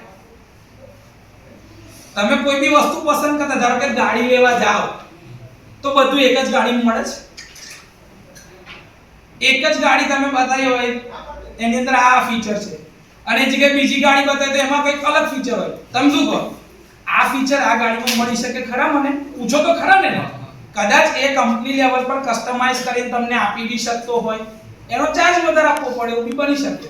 તમે કોઈ બી વસ્તુ પસંદ કરતા, ધારો કે ગાડી લેવા જાઓ તો બધું એક જ ગાડીમાં મળે છે. એક જ ગાડી તમે બતાવી હોય એની અંદર આ ફીચર છે અને જે બીજી ગાડી બતાવી તો એમાં કંઈક અલગ ફીચર હોય. તમે શું કહો? આ ફીચર આ ગાડીમાં મળી શકે ખરા? મને પૂછો તો ખરા ને. કદાચ એ કંપની લેવલ પર કસ્ટમાઇઝ કરીને તમને આપી બી શકતો હોય, એનો ચાર્જ વધારે આપવો પડે, એવું બી બની શકે.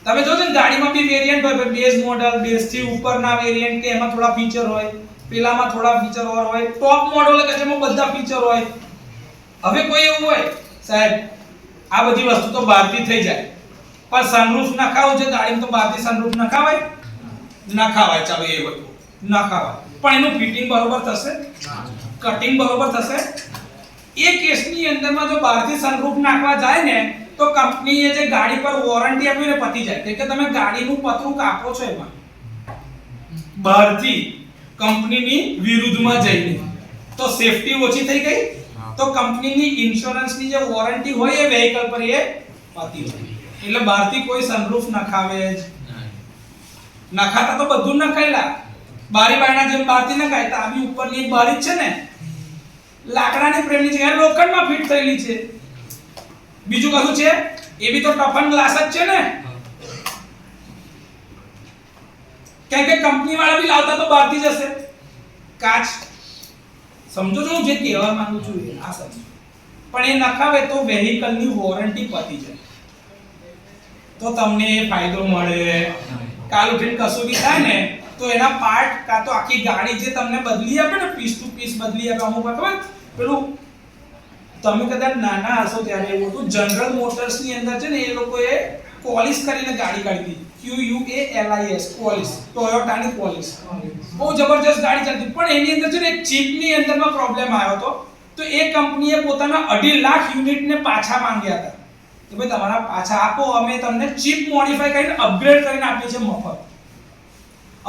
તમે જોજો ને ગાડીમાં બી વેરિયન્ટ હોય, બેઝ મોડલ, બેઝ થી ઉપરના વેરિયન્ટ કે એમાં થોડા ફીચર હોય, પેલામાં થોડા ફીચર હોય, ટોપ મોડલ કે જેમાં બધા ફીચર હોય. હવે કોઈ એવું હોય સાહેબ આ બધી વસ્તુ તો બહારથી થઈ જાય, પણ સનરૂફ નખાવું છે ગાડીમાં તો બહારથી સનરૂફ નખાવાય? નખાવાય. ચાલો એ બધું નખાવાય, પણ એનું ફિટિંગ બરોબર થશે? કટિંગ બરોબર થશે? એ કેસની અંદરમાં જો બહારથી સનરૂફ નાખવા જાય ને તો કંપનીએ જે ગાડી પર વોરંટી આપી ને પતી જાય. એટલે કે તમે ગાડીનું પતરું કાપો છો એમાં બહારથી કંપનીની વિરુદ્ધમાં જઈને, તો સેફટી ઓછી થઈ ગઈ, તો કંપનીની ઇન્સ્યોરન્સની જે વોરંટી હોય એ વેહિકલ પર એ પતી હોય. એટલે બહારથી કોઈ સનરૂફ નખાવે જ નખાતા તો બધું નખાયેલા બારી બારણા જેમ બહારથી નખાય, તો આ બી ઉપરની એક બારી જ છે ને, લાકડાની ફ્રેમની જગ્યાએ લોખંડમાં ફિટ થયેલી છે. બીજું કશું છે? એ બી તો ટફન ગ્લાસ જ છે ને, કેમ કે કંપની વાળા બી લાવતા તો બહારથી જ હશે કાચ. સમજો છો હું જે કહેવા માંગુ છું એ આ સમજો. પણ એ નખાવે તો વેહિકલની વોરંટી પતી જાય, તો તમને એ ફાયદો મળે. કાલ ઉઠીને કશું બી થાય ને તો એના પાર્ટ કાં તો આખી ગાડી જે તમને બદલી આપે ને, પીસ ટુ પીસ બદલી આપે. અમુક ખબર પેલું તમે કદાચ નાના હશો ત્યારે એવું હતું, જનરલ મોટર્સ ની અંદર છે ને એ લોકોએ પોલિશ કરીને ગાડી કાઢી QUALIS પોલિશ, ટોયોટાની પોલિશ. બહુ જબરજસ્ત ગાડી ચાલતી, પણ એની અંદર છે ને એક ચિપ ની અંદરમાં પ્રોબ્લેમ આવ્યો હતો, તો એ કંપનીએ પોતાના 2.5 લાખ યુનિટને પાછા માંગ્યા હતા કે ભાઈ તમારા પાછા આપો, અમે તમને ચિપ મોડિફાઈ કરીને અપગ્રેડ કરીને આપીએ છીએ મફત.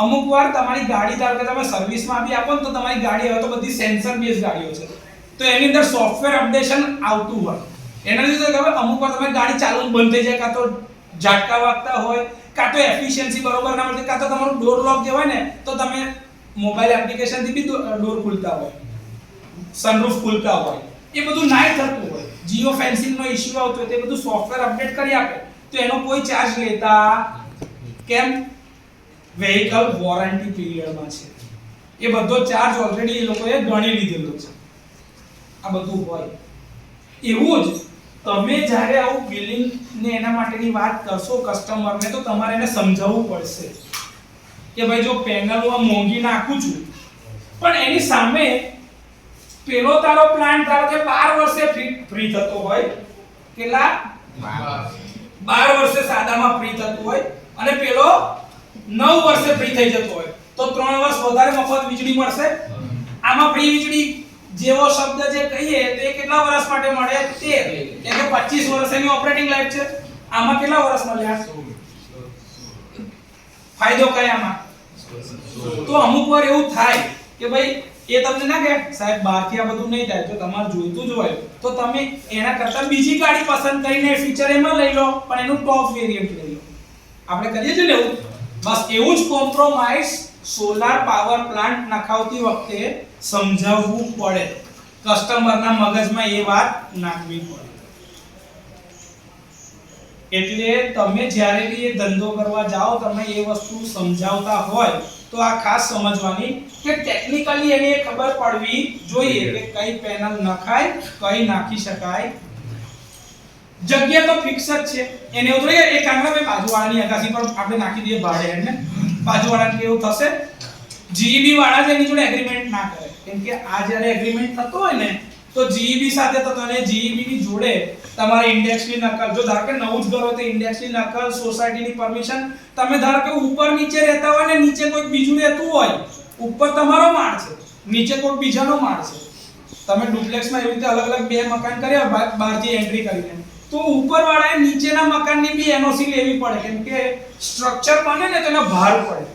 અમુક વાર તમારી ગાડી ધારો કે તમે સર્વિસમાં બી આપો ને તો તમારી ગાડી હવે તો બધી સેન્સર બેઝ ગાડીઓ છે, તો એની અંદર સોફ્ટવેર અપડેશન આવતું હોય. એના લીધે ખબર અમુક વાર તમે ગાડી ચાલુ બંધ થઈ જાય, કાં તો ઝાટકા વાગતા હોય, કાં તો એફિશિયન્સી બરોબર ના મળે, કાં તો તમારું ડોર લોક જે હોય ને તો તમે મોબાઈલ એપ્લિકેશન થી બી ડોર ખુલતા હોય, સનરૂફ ખુલતા હોય, એ બધું નાય થતું હોય. જીઓ ફેન્સિંગ નો ઇશ્યુ આવતો હોય તે બધું સોફ્ટવેર અપડેટ કરી આપે તો એનો કોઈ ચાર્જ લેતા કેમ? વેહિકલ વોરંટી પીરિયડમાં છે, એ બધો ચાર્જ ઓલરેડી એ લોકોએ ગણી લીધેલો છે. આ બધું હોય. એવું જ તમે જ્યારે આવું બિલિંગ ને એના માટેની વાત કરશો કસ્ટમરને, તો તમારે એને સમજાવવું પડશે કે ભાઈ જો પેનલ હું મોંઘી નાખું છું, પણ એની સામે પેલો તારો પ્લાન્ટ ધારો કે 12 વર્ષે ફ્રી થતો હોય, કેટલા 12 વર્ષે સાદામાં ફ્રી થતું હોય, અને પેલો 9 વર્ષે ફ્રી થઈ જતો હોય, તો 3 વર્ષ વધારે મફત વીજળી મળશે. આમાં ફ્રી વીજળી જેવો શબ્દ જે કહીએ તો એ કેટલા વર્ષ માટે મળે? 13, એટલે 25 વર્ષ એની ઓપરેટિંગ લાઈફ છે. આમાં કેટલા વર્ષ મળ્યા? ફાયદો કયામાં? તો અમુક વાર એવું થાય કે ભાઈ એ તમને ના કહે સાહેબ બહારથી આ બધું નહીં થાય, જો તમારે જોઈતું જ હોય તો તમે એના કરતા બીજી ગાડી પસંદ કરીને ફીચર એમાં લઈ લો, પણ એનું ટોપ વેરિયન્ટ લઈ લો. આપણે કરીએ છીએ ને એવું, બસ એવું જ કોમ્પ્રોમાઇઝ સોલાર પાવર પ્લાન્ટ નખાવતી વખતે સમજાવવું પડે, કસ્ટમરના મગજમાં એ વાત નાખવી પડે. એટલે તમે જ્યારે બી એ ધંધો કરવા જાઓ, તમે એ વસ્તુ સમજાવતા હોય તો આ ખાસ સમજવાની કે ટેકનિકલી એને ખબર પડવી જોઈએ કે કઈ પેનલ નખાય, કઈ નાખી શકાય. જગ્યા તો ફિક્સ જ છે, એને એવું થોડી એક કાંગડા બાજુવાળાની અગાસી પર આપણે નાખી દઈએ ભાડે, એને બાજુવાળાને કેવું થશે? જીઈબી વાળા જ એની જોડે એગ્રીમેન્ટ ના કરે, કેમ કે આ જ્યારે એગ્રીમેન્ટ થતો હોય ને તો જીઈબી સાથે થતો, અને જીઈબી ની જોડે તમારે ઇન્ડેક્સની નકલ, જો ધારો કે નવું જ ઘર હોય તો ઇન્ડેક્સની નકલ, સોસાયટીની પરમિશન. તમે ધારો કે ઉપર નીચે રહેતા હોય ને નીચે કોઈ બીજું રહેતું હોય, ઉપર તમારો માળ છે, નીચે કોઈ બીજાનો માળ છે, તમે ડુપ્લેક્સમાં એવી રીતે અલગ અલગ બે મકાન કર્યા બહારથી એન્ટ્રી કરીને, તો ઉપરવાળાએ નીચેના મકાનની બી એનઓસી લેવી પડે, કેમ કે સ્ટ્રક્ચર બને ને તો એનો ભાર પડે.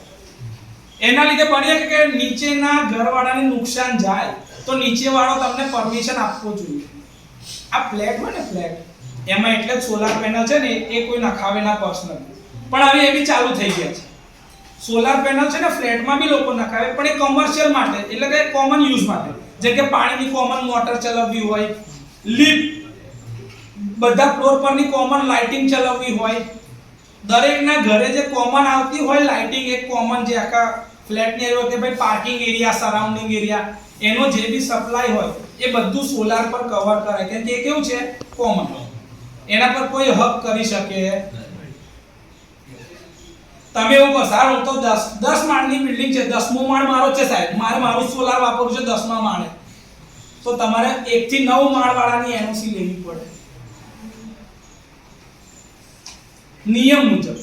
એના લીધે બને કે નીચેના ઘરવાળાને નુકસાન જાય તો નીચેવાળો તમને પરમિશન આપવો જોઈએ. આ ફ્લેટ હોય ને ફ્લેટ, એમાં એટલે જ સોલાર પેનલ છે ને એ કોઈ નખાવે ના પર્સનલ, પણ હવે એ બી ચાલુ થઈ ગયા છે. સોલાર પેનલ છે ને ફ્લેટમાં બી લોકો નખાવે, પણ એ કોમર્શિયલ માટે, એટલે કે કોમન યુઝ માટે, જેમ કે પાણીની કોમન મોટર ચલાવવી હોય, લિફ્ટ, બધા ફ્લોર પરની કોમન લાઇટિંગ ચલાવવી હોય, દરેકના ઘરે જે કોમન આવતી હોય લાઇટિંગ, એક કોમન જે આખા ફ્લેટની એરિયા કે ભાઈ પાર્કિંગ એરિયા, સરાઉન્ડિંગ એરિયા, એનો જે બી સપ્લાય હોય એ બધું સોલાર પર કવર કરાય, કેમ કે એ કેવું છે? કોમન, એના પર કોઈ હક કરી શકે. તમે એવું કહો સારું તો 10 માળની બિલ્ડિંગ છે, 10મો માળ મારો છે સાહેબ, મારું સોલાર વાપરવું છે 10મા માળે, તો તમારે 1 થી 9 માળ વાળાની એનઓસી લેવી પડે. નિયમ મુજબ.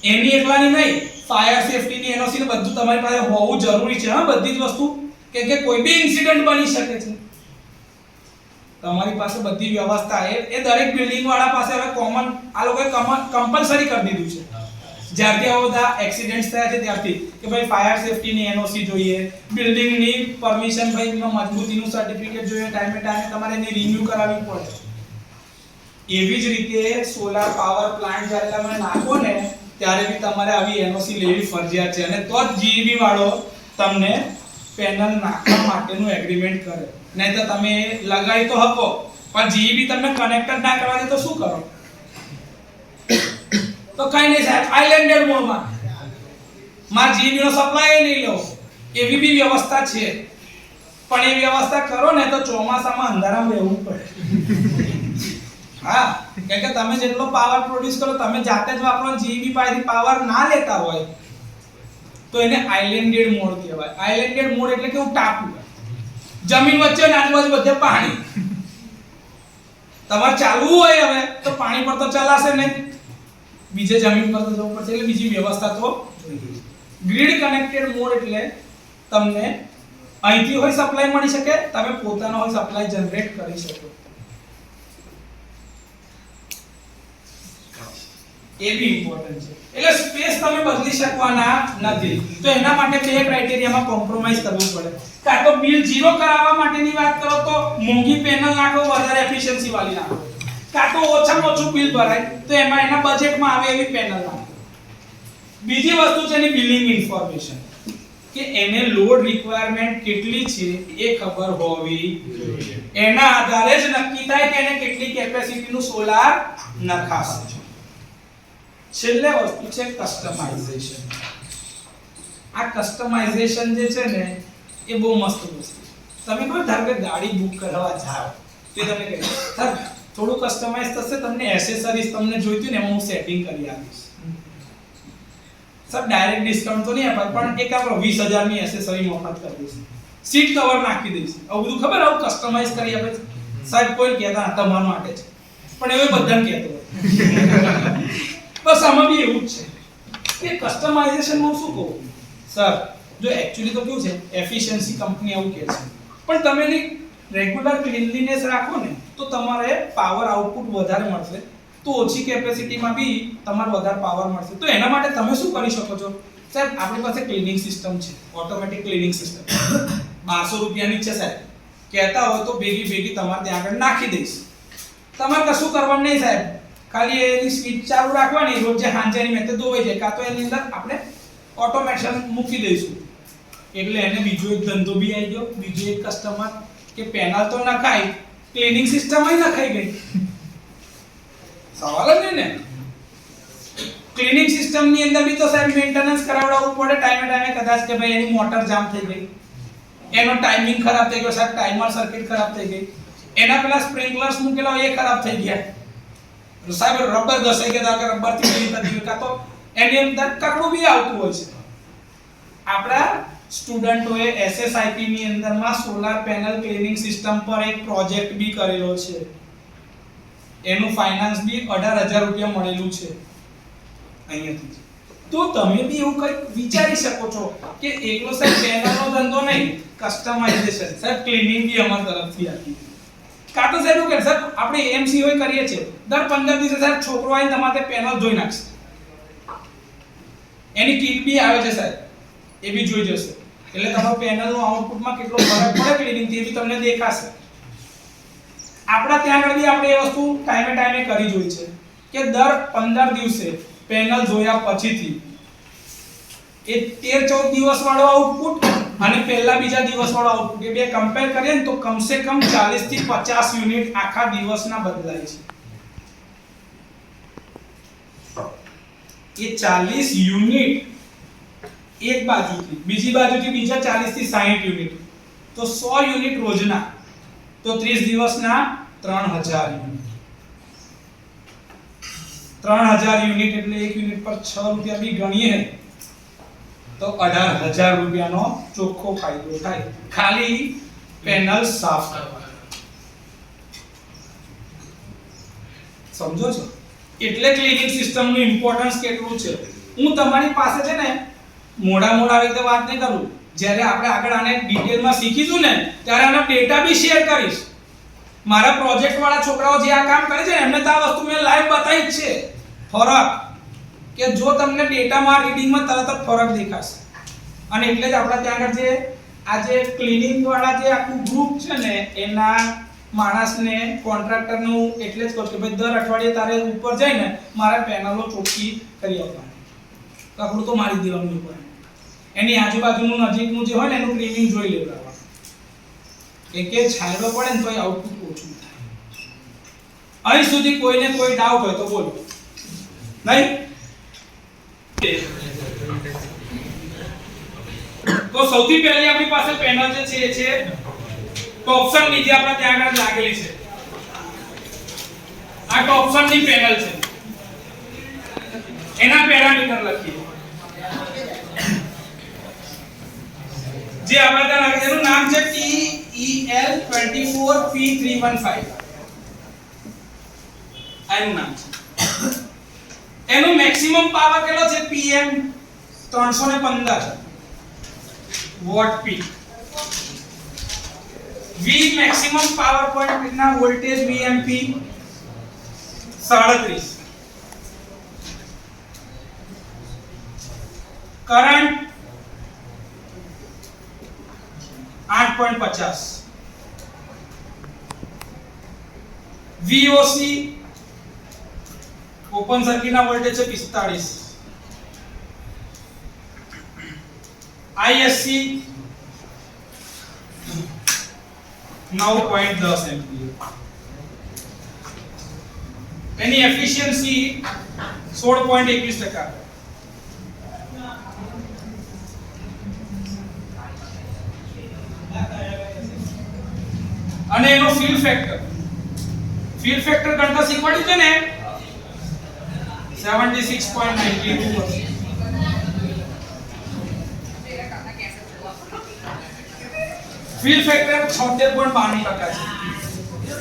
એની એકલાની નહીં, ફાયર સેફટી ની એનઓસી ને બધું તમારી પાસે હોવું જરૂરી છે. હા, બધી જ વસ્તુ કે કોઈ બી ઇન્સિડન્ટ બની શકે છે. તમારી પાસે બધી વ્યવસ્થા એ દરેક બિલ્ડિંગ વાળા પાસે હવે કોમન આ લોકોએ કમ્પલસરી કરી દીધું છે. જ્યારથી આવા બધા એક્સિડન્ટ્સ થયા છે ત્યારથી કે ભાઈ ફાયર સેફટી ની એનઓસી જોઈએ, બિલ્ડિંગ ની પરમિશન, ભાઈ મજબૂતીનું સર્ટિફિકેટ જોઈએ, ટાઈમે તમારે એની રિન્યુ કરાવવી પડે. એવી જ રીતે સોલાર પાવર પ્લાન્ટ જ્યારે તમે નાખો ને ત્યારે બી તમારે આવી એનઓસી લેવી ફરજિયાત છે, અને તો જ જીઈબી વાળો તમને પેનલ નાખવા માટેનું એગ્રીમેન્ટ કરે. નહીં તો તમે લગાવી તો હકો, પણ જીઈબી તમને કનેક્ટ ના કરવા દે તો શું કરો? તો કઈ નહીં સાહેબ, આઇલેન્ડેડ મોડમાં માં જીઈબી નો સપ્લાય નહીં લો, એવી બી વ્યવસ્થા છે. પણ એ વ્યવસ્થા કરો ને તો ચોમાસામાં અંધારામાં રહેવું પડે. હા, કારણ કે તમે જેટલો પાવર પ્રોડ્યુસ કરો તમે જાતે જ વાપરો, જીઈબી પાસેથી પાવર ના લેતા હોય તો એને આઇલેન્ડેડ મોડ કહેવાય. આઇલેન્ડેડ મોડ એટલે કેવું? ટાપુ, જમીન વચ્ચે અને આજુબાજુ બધે પાણી. તમારે ચાલવું હોય હવે તો પાણી પર તો ચલાશે નહીં, બીજે જમીન પર તો જવું પડશે, એટલે બીજી વ્યવસ્થા તો. ગ્રીડ કનેક્ટેડ મોડ એટલે તમને અહીંથી હોય સપ્લાય મળી શકે, તમે પોતાનો હોય સપ્લાય જનરેટ કરી શકો. એ બી ઇમ્પોર્ટન્ટ છે. એટલે સ્પેસ તમે બદલી શકવાના નથી. તો એના માટે બે ક્રાઇટેરિયામાં કોમ્પ્રોમાઇઝ કરવું પડે. કાં તો બિલ ઝીરો કરાવવા માટેની વાત કરો તો મોંઘી પેનલ નાખો, વધારે એફિશિયન્સી વાળી નાખો. કાં તો ઓછામાં ઓછું બિલ ભરાય તો એમાં એના બજેટમાં આવે એવી પેનલ નાખો. બીજી વસ્તુ છે એની બિલિંગ ઇન્ફોર્મેશન, કે એને લોડ રિક્વાયરમેન્ટ કેટલી છે એ ખબર હોવી જોઈએ. એના આધારે જ નક્કી થાય કે એને કેટલી કેપેસિટીનું સોલાર નખાશે. છેલ્લે વસ્તુ છે કસ્ટમાઇઝેશન. આ કસ્ટમાઇઝેશન જે છે ને એ બહુ મસ્ત વસ્તુ. તમે કોઈ ધારો કે ગાડી બુક કરવા જાઓ તો તમને કહે સર થોડું કસ્ટમાઇઝ થશે, તમને એસેસરીઝ તમને જોઈતી ને એમાં હું સેટિંગ કરી આપીશ. સર ડાયરેક્ટ ડિસ્કાઉન્ટ તો નહીં આપે, પણ એક આપણો 20000 ની એસેસરી મફત કરી દઈશ, સીટ કવર નાખી દઈશ, આવું બધું ખબર આવું કસ્ટમાઇઝ કરી આપે છે. સાહેબ કોઈ કહેતા તમારા માટે છે, પણ એવું બધાને કહેતો હોય. બસ આમાં બી એવું જ છે કે કસ્ટમાઇઝેશનમાં શું કહું સર, જો એક્ચ્યુઅલી તો કેવું છે એફિશિયન્સી કંપની એવું કહે છે, પણ તમે એની રેગ્યુલર ક્લીનલીનેસ રાખો ને તો તમારે પાવર આઉટપુટ વધારે મળશે, તો ઓછી કેપેસિટીમાં બી તમારે વધારે પાવર મળશે. તો એના માટે તમે શું કરી શકો છો સાહેબ, આપણી પાસે ક્લીનિંગ સિસ્ટમ છે, ઓટોમેટિક ક્લીનિંગ સિસ્ટમ 1200 રૂપિયાની છે સાહેબ. કહેતા હોય તો ભેગી તમારે ત્યાં આગળ નાખી દઈશ. તમારે કશું કરવાનું નહીં સાહેબ, ખાલી એની સ્વિચ ચાલુ રાખવાની, રોજ જે હાંજેની મેં તો ધોવાઈ જાય, કાં તો એની અંદર આપણે ઓટોમેશન મૂકી દઈશું, એટલે એને બીજો એક ધંધો બી આવી ગયો, બીજો એક કસ્ટમર કે પેનલ તો નખાય, ક્લીનિંગ સિસ્ટમ ય નખાઈ ગઈ. સવાલ જ નહીં ને. ક્લીનિંગ સિસ્ટમ ની અંદર બી તો સાહેબ મેન્ટેનન્સ કરાવડાવવું પડે ટાઈમે. કદાચ કે ભાઈ એની મોટર જામ થઈ ગઈ, એનો ટાઈમિંગ ખરાબ થઈ ગયો સાહેબ, ટાઈમર સર્કિટ ખરાબ થઈ ગઈ, એના પેલા સ્પ્રિંકલર્સ મૂકેલા એ ખરાબ થઈ ગયા સાહેબ, રબર ઘસાઈ ગયા કે રબર થી ક્લીન કરી દીધું, કાં તો એની અંદર કકડું બી આવતું હોય છે. આપણા સ્ટુડન્ટોએ એસએસઆઈપી ની અંદરમાં સોલાર પેનલ ક્લીનિંગ સિસ્ટમ પર એક પ્રોજેક્ટ બી કરેલો છે, એનું ફાઇનાન્સ બી 18000 રૂપિયા મળેલું છે અહીંયાથી. તો તમે બી એવું કંઈક વિચારી શકો છો કે એકલો સાહેબ પેનલનો ધંધો નહીં, કસ્ટમાઇઝેશન સાહેબ ક્લીનિંગ બી અમારી તરફથી આપી. કાં તો સાહેબ કે સર આપણે એમસી હોય કરીએ છીએ, દર 15 દિવસે સાહેબ છોકરો આવીને તમારે પેનલ ધોઈ નાખશે, એની કીટ બી આવે છે સાહેબ, એ બી જોઈ જશે, એટલે તમારા પેનલનો આઉટપુટમાં કેટલો ફરક પડે ક્લીનિંગ થી એ બી તમને દેખાશે. આપણા ત્યાં આગળ બી આપણે એ વસ્તુ ટાઈમે કરી જોઈ છે કે દર 15 દિવસે પેનલ ધોયા પછીથી એ 13-14 દિવસ વાળો આઉટપુટ અને પહેલા બીજા દિવસ વાળો આઉટપુટ એ બે કમ્પેર કરીએ ને તો કમસે કમ 40 થી 50 યુનિટ આખા દિવસના બદલાય છે. એ 40 યુનિટ એક બાજુથી, બીજી બાજુથી બીજા 40 થી 60 યુનિટ, તો 100 યુનિટ રોજના, તો 30 દિવસના 3000 યુનિટ. 3000 યુનિટ એટલે એક યુનિટ પર 6 રૂપિયા બી ગણીએ તો 18000 રૂપિયાનો ચોખ્ખો ફાયદો થાય ખાલી પેનલ સાફ કરવા. સમજો છો? એટલે ક્લિનિંગ સિસ્ટમનું ઇમ્પોર્ટન્સ કેટલું છે હું તમારી પાસે છે ને મોડા આવી રીતે વાત નહીં કરું. જ્યારે આપણે આગળ આને ડિટેલમાં શીખીશું ને ત્યારે આનો ડેટા બી શેર કરીશ. મારા પ્રોજેક્ટ વાળા છોકરાઓ જે આ કામ કરે છે એમને તો આ વસ્તુ મેં લાઈવ બતાવી જ છે. ફરક કે જો તમને ડેટામાં રીડિંગમાં તરત જ ફરક દેખાશે. અને એટલે જ આપણા ત્યાં આગળ જે આ જે ક્લિનિંગ વાળા જે આખું ગ્રુપ છે ને એના માણસને કોન્ટ્રાક્ટરનું એટલે જ કહું કે ભાઈ દર અઠવાડિયે તારે ઉપર જઈને મારા પેનલો ચોખ્ખી કરી આપવાની. કપડું તો મારી દેવાનું ઉપર એની આજુબાજુનું નજીકનું જે હોય ને એનું ક્લીનિંગ જોઈ લેવડાવવાનું. કે છાંયડો પડે ને તો આઉટપુટ ઓછું થાય. અહીં સુધી કોઈને કોઈ ડાઉટ હોય તો બોલો. નહીં તો સૌથી પહેલી આપણી પાસે પેનલ જે છે એ છે ટોપસન ની જે આપણે ત્યાં આગળ લાગેલી છે. આ ટોપસન ની પેનલ છે. એના પેરામીટર લખીએ. જે આપણે ત્યાં લાગે એનું નામ છે TEL24P315. આનું નામ છે. એનું મેક્સિમમ પાવર કેટલો છે? PM 315 watt peak. V maximum power point ના voltage VMP 37. Current 8.50. VOC open circuit ના વોલ્ટેજ છે 45. ISC 9.10 ampere. Any efficiency 16.21%. અને એનો ફીલ ફેક્ટર ગણતા શીખવાડ્યું છે ને 76.92%. ફીલ ફેક્ટર 76.92% છે.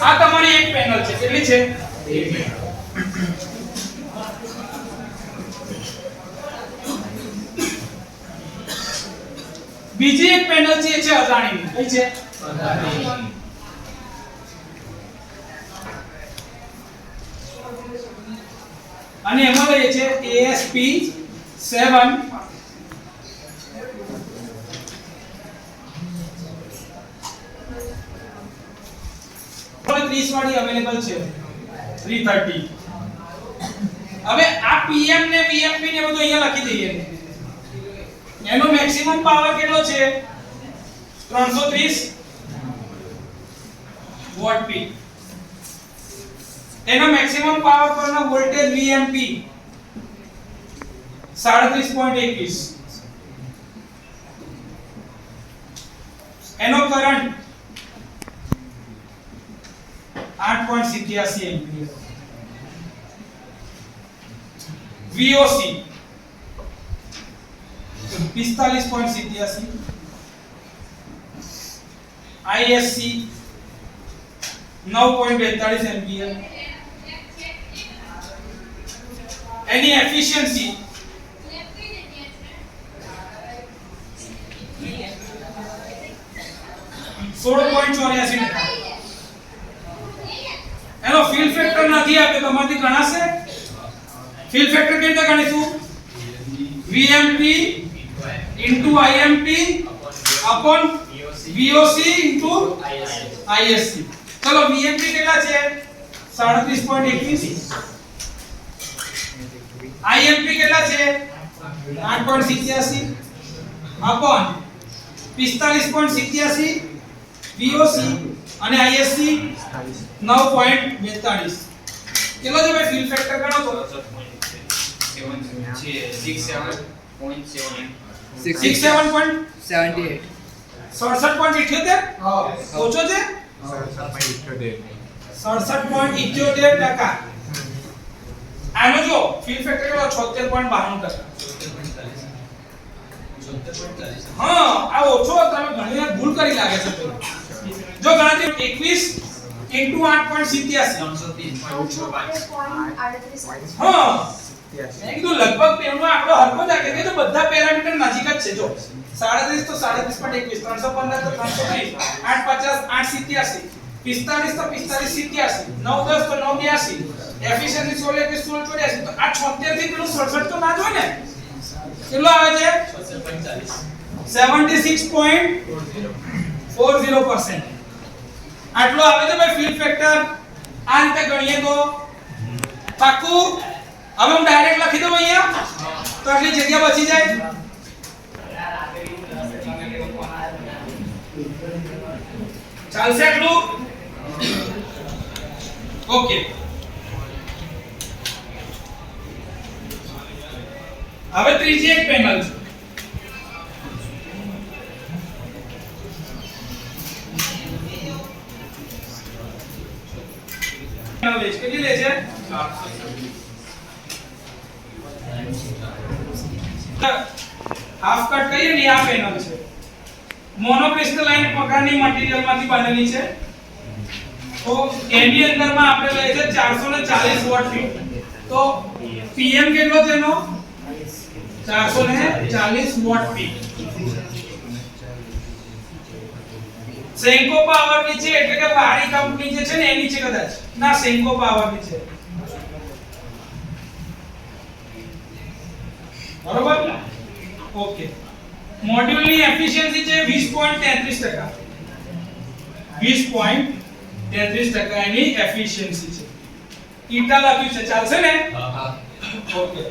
આ તમારી એક પેનલ છે. કેટલી છે? એક પેનલ. બીજી એક પેનલ છે એ છે અદાણીની. કઈ છે? અદાણી. અને એમાં એ છે ASP 7 30 વાળી અવેલેબલ છે 330. હવે આ PM ને VMP ને બધું અહીંયા લખી દઈએ. એનો મેક્સિમમ પાવર કેટલો છે? 330 વોટ પીક. એનો મેક્સિમમ પાવર પરનો વોલ્ટેજ VMP 37.21. એનો current 8.87 ampere. VOC 45.87. ISC 9.42 ampere. Any efficiency 16.84%. એનો ફીલ ફેક્ટર નથી આપ્યો તમારથી ગણાશે. ફીલ ફેક્ટર કેવી રીતે ગણીશું? VMP into IMP upon VOC into ISC. ચલો VMP કેટલા છે? 37.21. IMP કેટલા છે? 8.87 upon 45.87 VOC અને ISC 9.42. કેટલો છે ભાઈ ફીલ ફેક્ટર ગણો તો? 67.78. 67.78. ઓછો છે? 67.78%. આનો જો ફીલ ફેક્ટર કેટલો? 76.92%. હા આ ઓછો તમે ઘણી વાર ભૂલ કરી લાગે છે. જો ગણતરી 21 ઇન્ટુ 8.87 હા મેં કીધું લગભગ પેનો આંકડો હરખો જ આવે કે તો બધા પેરામીટર નજીક જ છે જો 37 તો 37.21 315 તો 330 850 887 45 તો 45 87 910 તો 982 એફિશિયન્સી 16 કે 16 84 તો આ 76 થી પેલું 67 તો ના જ હોય ને કેટલો આવે છે 76.40% આટલો આવે છે ભાઈ ફિલ ફેક્ટર આ રીતે ગણીએ તો પાકું હવે હું ડાયરેક્ટ લખી દઉં અહીંયા તો આટલી જગ્યા બચી જાય ચાલશે આટલું ઓકે હવે ત્રીજી એક પેનલ છે કેટલી લે છે હાફ કટ કહીએ ને આ પેનલ છે મોનોક્રિસ્ટલાઇન પ્રકારની મટીરીયલ માંથી બનેલી છે તો એની અંદરમાં આપણે લઈએ છે 440 વોટ પીક તો પીએમ કેટલો છે એનો 440 વોટ પીક સેન્કો પાવર ની છે એટલે કે વારી કંપની જે છે ને એની છે કદાચ ના સેન્કો પાવર ની છે બરોબર ઓકે મોડ્યુલ ની એફિશિયન્સી છે 20.33% 20.33% એની એફિશિયન્સી છે ઈટા લખ્યું છે ચાલશે ને હા ઓકે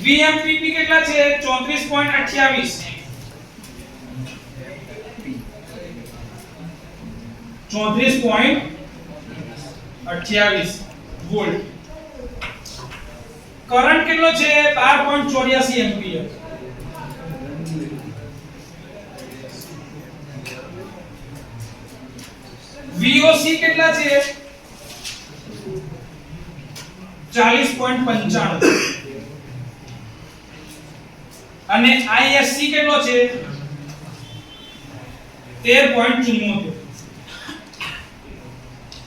વીએમપીપી કેટલા છે 34.28 34.28 વોલ્ટ કરંટ કેટલો છે 12.84 એમ્પિયર VOC કેટલા છે 40.95 અને ISC કેટલો છે 13.74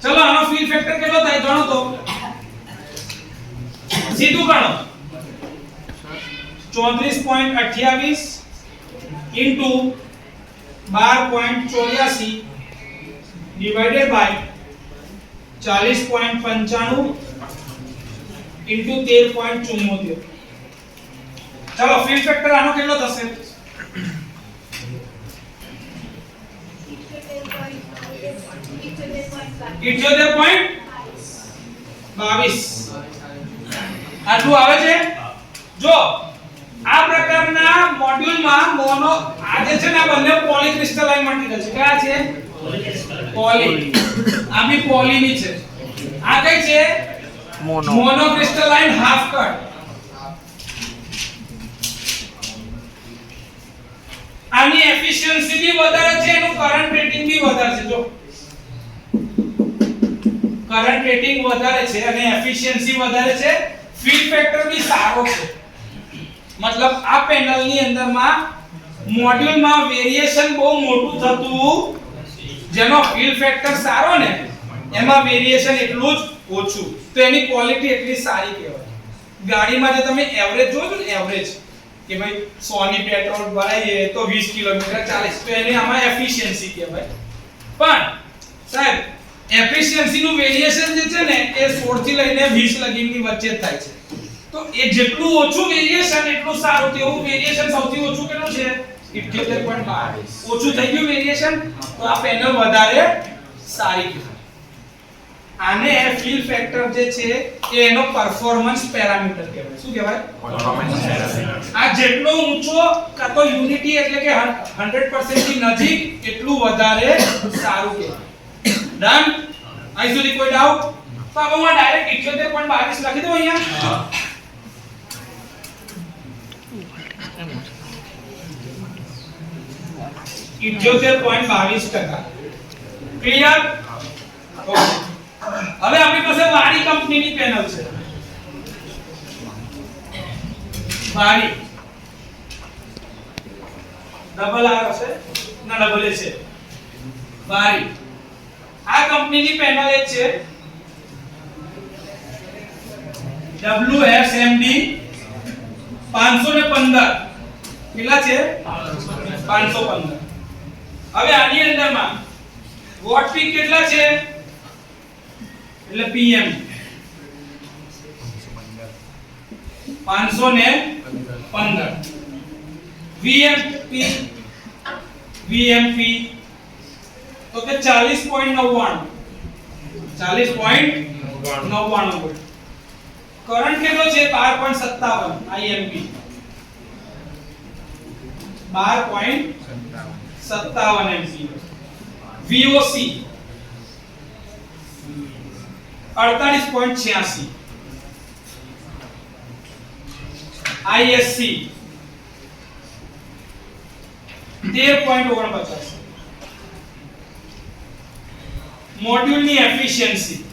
ચલો આનો ફીલ ફેક્ટર કેટલો થાય ગણો તો સીધું ગણો 34.28 into 12.84 divided by 40.95 into 13.74 ચલો ફીલ ફેક્ટર આનો કેટલો થશે 78.22 આટલું આવે છે જો આ પ્રકારના મોડ્યુલમાં મોનો આ જે છે ને આ બંને પોલીક્રિસ્ટલાઇન મટીરીયલ છે કયા છે પોલી આ બી પોલીની છે આ કઈ છે મોનોક્રિસ્ટલાઇન હાફ કટ આની એફિશિયન્સી બી વધારે છે એનું કરંટ રેટિંગ બી વધારે છે જો કરંટ રેટિંગ વધારે છે અને એફિશિયન્સી વધારે છે ફીલ ફેક્ટર બી સારો છે મતલબ આ પેનલની અંદરમાં મોડ્યુલમાં વેરિએશન બહુ મોટું થતું જેનો ફીલ ફેક્ટર સારો ને એમાં વેરિએશન એટલું જ ઓછું તો એની ક્વોલિટી એટલી સારી કહેવાય ગાડીમાં જે તમે એવરેજ જોજો ને એવરેજ કે ભાઈ 100 ની પેટ્રોલ ભરાઈએ તો 20 કિલોમીટર ચાલે તો એની આમાં એફિશિયન્સી કહેવાય પણ સાહેબ એફિશિયન્સી નું વેરિએશન જે છે ને એ 16 થી લઈને 20 લગીની વચ્ચે જ થાય છે તો એ જેટલું ઓછું વેરિએશન એટલું સારું તેવું વેરિએશન સૌથી ઓછું કેટલું છે 78.22 ઓછું થઈ ગયું વેરિએશન તો આ પેનલ વધારે સારી કહેવાય આને ફીલ ફેક્ટર જે છે એ એનો પરફોર્મન્સ પેરામીટર કહેવાય શું કહેવાય પરફોર્મન્સ પેરામીટર આ જેટલો ઊંચો કા તો યુનિટી એટલે કે 100% થી નજીક એટલું વધારે સારું કહેવાય ડન અહીં સુધી કોઈ ડાઉટ તો હવે હું ડાયરેક્ટ 78.22 લખી દઉં અહીંયા 78.22% ક્લિયર ઓકે હવે આપણી પાસે વારી કંપનીની પેનલ છે વારી ડબલ આર હશે ના ડબલ એ છે વારી આ કંપનીની પેનલ એક છે WSMD 515 કેટલા છે 515 હવે આની અંદરમાં વોટ પીક કેટલા છે એટલે PM 515 VMP તો કે 40.99 વોલ્ટ કરંટ કેટલો છે 12.57 IMP 12.57 એમ્પિયર VOC 48.86 ISC 13.49 મોડ્યુલની એફિશિયન્સી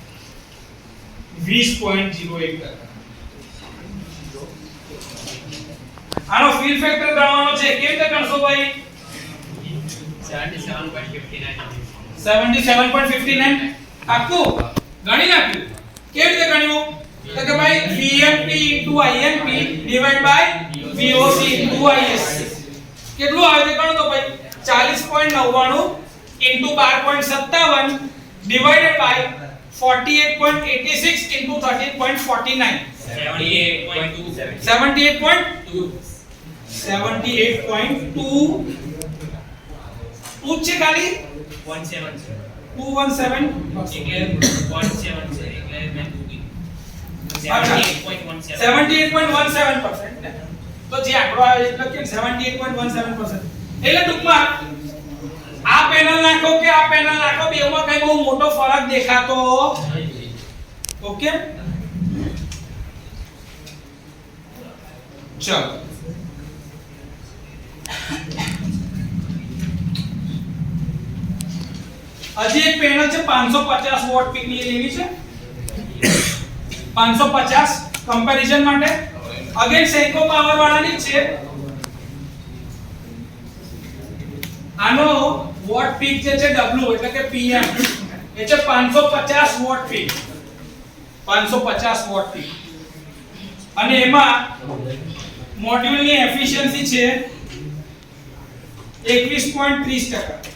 20.01 આનો ફીલ ફેક્ટર ગણવાનો છે કેવી રીતે ગણશો ભાઈ 77.59 આખું ગણી નાખ્યું કેવી રીતે ગણ્યું તો કે ભાઈ VMP IMP divide by VOC ISC કેટલું આવે તે ગણો તો ભાઈ 40.99 12.57 divided by 48.86 into 13.49 78.2 પૂછ છે ખાલી 217 78.17% તો જે આંકડો આવે એટલે કે 78.17% એટલે ટૂંકમાં આ પેનલ નાખો કે આ પેનલ નાખો બેમાં કઈ બહુ મોટો ફરક દેખાતો ઓકે ચલો હજી એક પેનલ છે 550 વોટ પીક ની લેવી છે 550 કમ્પેરિઝન માટે અગેન સેન્કો પાવર વાળાની જ છે આનો વોટ પીક જે છે W એટલે કે PM એ છે 550 વોટ પીક 550 વોટ પીક અને એમાં મોડ્યુલની એફિશિયન્સી છે 21.30%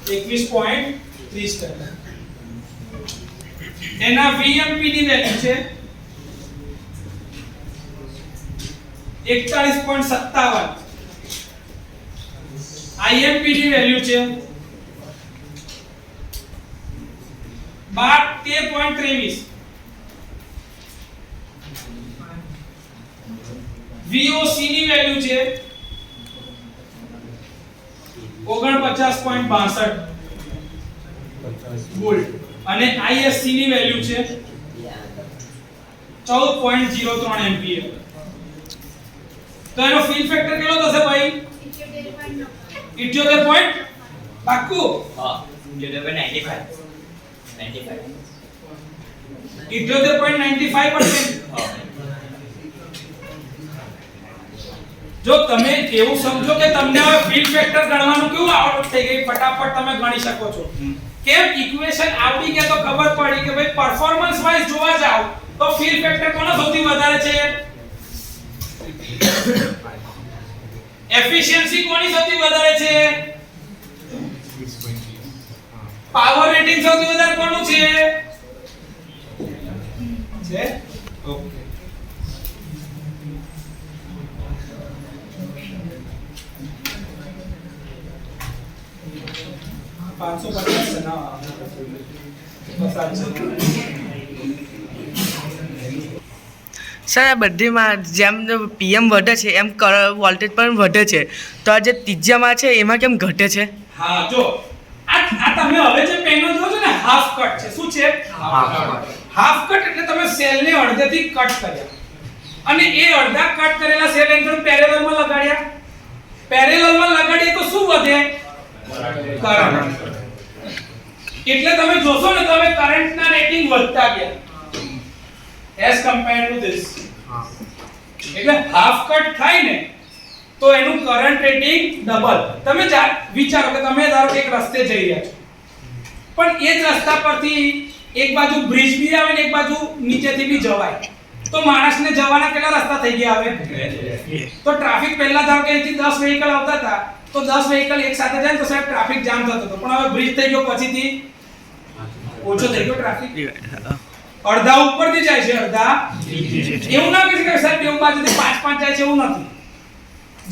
21.30% એના VMP ની વેલ્યુ છે 41.57 IMP ની વેલ્યુ છે 13.23 VOC ની વેલ્યુ છે 49.62 વોલ્ટ અને ISC ની વેલ્યુ છે 14.03 એમ્પિયર તો એનો ફીલ ફેક્ટર કેટલો થશે ભાઈ 78 પોઈન્ટ પાક્કું હા 95 78.95% જો તમે એવું સમજો કે તમને હવે ફીલ ફેક્ટર ગણવાનું કેવું આવડત થઈ ગઈ ફટાફટ તમે ગણી શકો છો કેમ ઇક્વેશન આવડી ગયા તો ખબર પડી કે ભાઈ પરફોર્મન્સ વાઇઝ જોવા જાવ તો ફીલ ફેક્ટર કોનો સૌથી વધારે છે એફિશિયન્સી કોની સૌથી વધારે છે પાવર રેટિંગ સૌથી વધારે કોનું છે ઓકે સર આ બધીમાં જેમ PM વધે છે એમ વોલ્ટેજ પણ વધે છે તો આ જે ત્રિજ્યામાં છે એમાં કેમ ઘટે છે હા જો આ તમે હવે જે પેનો જો છો ને હાફ કટ છે શું છે હાફ કટ એટલે તમે સેલ ને અડધેથી કટ કર્યા અને એ અડધા કટ કરેલા સેલ એને પેરેલલમાં લગાડ્યા પેરેલલમાં લગાડીએ તો શું વધે કરંટ એટલે તમે જોશો ને તો હવે કરંટના રેટિંગ વધતા ગયા as compared to this એટલે હાફ કટ થાય ને તો એનું કરંટ રેટિંગ ડબલ. તમે વિચારો કે તમે ધારો કે એક રસ્તે જઈ રહ્યા છો, પણ એ જ રસ્તા પરથી એક બાજુ બ્રિજ બી આવે ને એક બાજુ નીચેથી બી જવાય, તો માણસને જવાના કેટલા રસ્તા થઈ ગયા આવે? તો ટ્રાફિક પહેલા ધારો કે અહીંથી 10 વ્હીકલ આવતા હતા, તો 10 વ્હીકલ એક સાથે જાય તો સાહેબ ટ્રાફિક જામ થતો હતો, પણ હવે બ્રિજ થઈ ગયો પછીથી ઓછો થઈ ગયો ટ્રાફિક. અડધા ઉપરથી જાય છે, અડધા એવું ના કહી શકાય સાહેબ એવું બાજુથી 5 જાય છે, એવું નથી.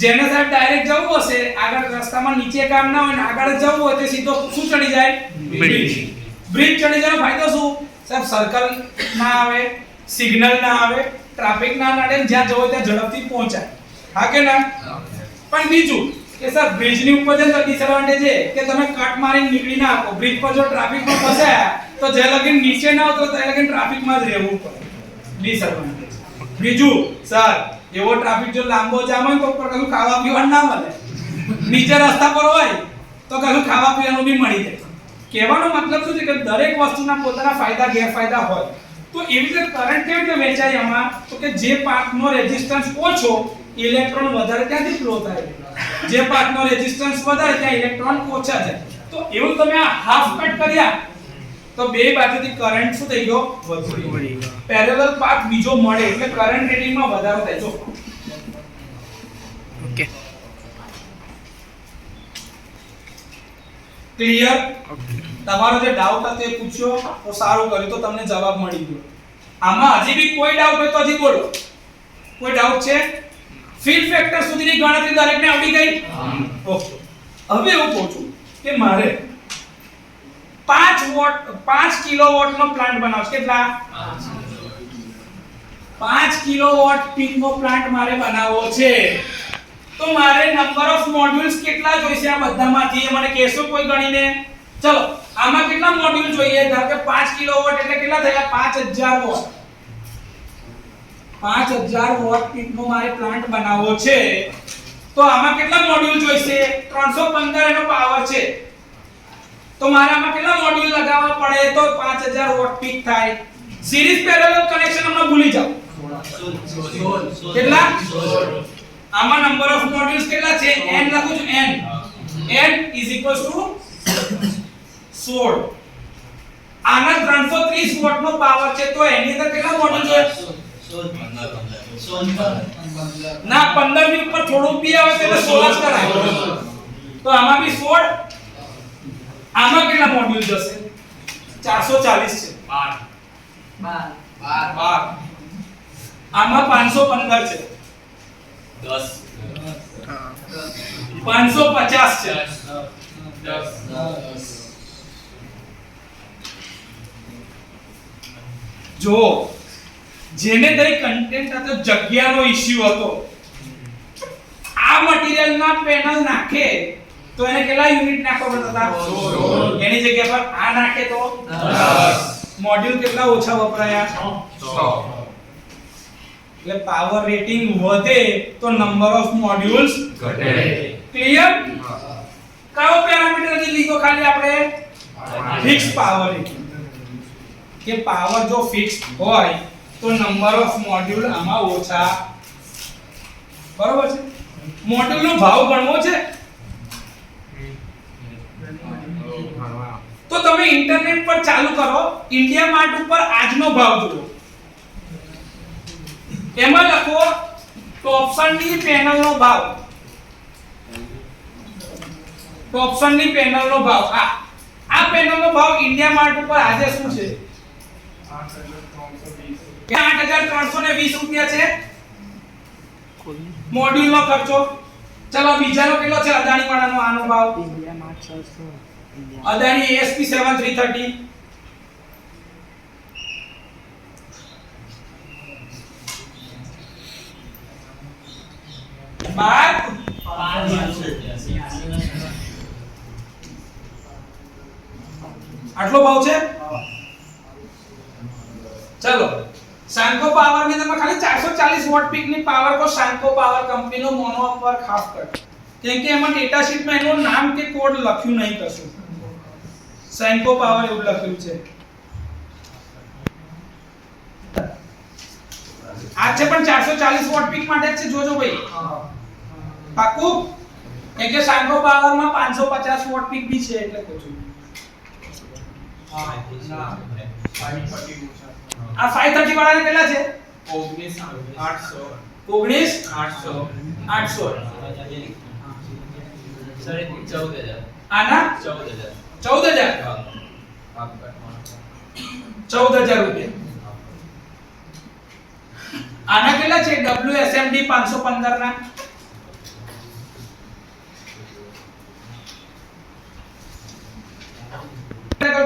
જેને સાહેબ ડાયરેક્ટ જવું હશે, આગળ રસ્તામાં નીચે કામ ના હોય ને આગળ જ જવું હોય, તે સીધો શું ચડી જાય? બ્રિજ. બ્રિજ ચડી જવાનો ફાયદો શું સાહેબ? સર્કલ ના આવે, સિગ્નલ ના આવે, ટ્રાફિક ના નડે, જ્યાં જવો ત્યાં ઝડપથી પહોંચાય. હા કે ના? પણ બીજું કે સર બ્રિજની ઉપર જઈને તો ડિસએડવાન્ટેજ છે કે તમે કટ મારીને નીકળી ના શકો. બ્રિજ પર જો ટ્રાફિકમાં ફસાયા તો જે લગીન નીચે ના ઉતરો ત્યાં લગીન ટ્રાફિકમાં જ રહેવું પડે. ડિસએડવાન્ટેજ. બીજું સર એવો ટ્રાફિક જો લાંબો જામ હોય તો ઉપર કશું ખાવા પીવાનું ના મળે. નીચે રસ્તા પર હોય તો કશું ખાવા પીવાનું બી મળી જાય. કહેવાનો મતલબ શું છે કે દરેક વસ્તુના પોતાના ફાયદા ગેરફાયદા હોય. તો એવી રીતે કરંટ કેવી રીતે વેચાય આમાં? તો કે જે પાથનો રેઝિસ્ટન્સ ઓછો, ઇલેક્ટ્રોન વધારે ત્યાંથી ફ્લો થાય. જે પાથનો રેઝિસ્ટન્સ વધારે ત્યાં ઇલેક્ટ્રોન ઓછા જાય. તો એવું તમે આ હાફ કટ કર્યા તો બે બાજુથી કરંટ શું થઈ ગયો? વધી ગયો. પેરેલલ પાથ બીજો મળે એટલે કરંટ રેટિંગમાં વધારો થાય. જો ઓકે ક્લિયર? તમારો જે ડાઉટ હતો એ પૂછ્યો તો સારું કર્યું, તો તમને જવાબ મળી ગયો. આમાં હજી બી કોઈ ડાઉટ હોય તો હજી બોલો. કોઈ ડાઉટ છે? ફીલ ફેક્ટર સુધીની ગણતરી દરેકને આવડી ગઈ? ઓકે. હવે હું કહું છું કે મારે 5 કિલોવોટ નો પ્લાન્ટ બનાવવો છે. કેટલા? 5 કિલોવોટ પીક નો પ્લાન્ટ મારે બનાવવો છે. તો મારે નંબર ઓફ મોડ્યુલ્સ કેટલા જોઈશે આ બધામાંથી? મને કહેશો કોઈ ગણીને? ચલો આમાં કેટલા મોડ્યુલ જોઈએ? ધારો કે 5 કિલોવોટ એટલે કેટલા થયા? 5000 વોટ. 5000 વોટ પીકનો મારે પ્લાન્ટ બનાવવો છે. તો આમાં કેટલા મોડ્યુલ જોઈશે? 315 એનો પાવર છે. તો મારે આમાં કેટલા મોડ્યુલ લગાવવા પડે તો 5000 વોટ પીક થાય? સિરીઝ પેરેલલ કનેક્શન હમણાં ભૂલી જાઓ. કેટલા? આમાં નંબર ઓફ મોડ્યુલ્સ કેટલા છે? n લખું છું. n is equals to 16. આના 330 વોટ નો પાવર છે, તો એની અંદર કેટલા મોડ્યુલ જોઈએ? ના 15 ની ઉપર થોડું બી આવે તો એટલે 16 જ કરાય. તો આમાં બી 16. આમાં કેટલા મોડ્યુલ જશે? 440 છે. 12. આમાં 515 છે. 10 550 છે. 10 જો જેને દરેક કન્ટેન્ટ હતો, જગ્યાનો ઇશ્યુ હતો, આ મટીરીયલના પેનલ નાખે તો એને કેટલા યુનિટ નાખવા પડતા હતા? 16. એની જગ્યા પર આ નાખે તો 10. મોડ્યુલ કેટલા ઓછા વપરાયા? 6. એટલે પાવર રેટિંગ વધે તો નંબર ઓફ મોડ્યુલ્સ ઘટે. ક્લિયર? કયો પેરામીટર જે લીધો ખાલી આપણે? Fix power rating. કે પાવર જો ફિક્સ હોય તો નંબર ઓફ મોડ્યુલ આમાં ઓછા. બરોબર છે? મોડ્યુલનો ભાવ ગણવો છે તો તમે ઇન્ટરનેટ પર ચાલુ કરો, ઇન્ડિયા માર્ટ ઉપર આજનો ભાવ જુઓ. એમાં લખો ટોપસનની પેનલનો ભાવ. ટોપસનની પેનલનો ભાવ આ પેનલનો ભાવ ઇન્ડિયા માર્ટ ઉપર આજે શું છે? 8320 રૂપિયા છે મોડ્યુલનો ખર્ચો. ચલો બીજાનો કેટલો છે? અદાણી વાળાનો આનો ભાવ. અદાણી ASP 7330 આટલો ભાવ છે. ચલો સાન્કો પાવર ની તમે ખાલી 440 વોટ પીક ની પાવર કો સાન્કો પાવર કંપની નો મોનો પર ખાસ કર, કેમ કે એમાં ડેટા શીટ માં એનું નામ કે કોડ લખ્યું નહીં કશું. સાન્કો પાવર એવું લખ્યું છે. આ છે પણ 440 વોટ પીક માટે જ છે. જોજો ભાઈ પાકું એક કે સાંગો પાવરમાં 550 વોટ પીક બી છે એટલે કહું છું આ 530 વાળાને કેટલા છે 19,800 સર 14,000 આના 14,000 14000 રૂપિયા આના કેટલા છે WSMD 515 ના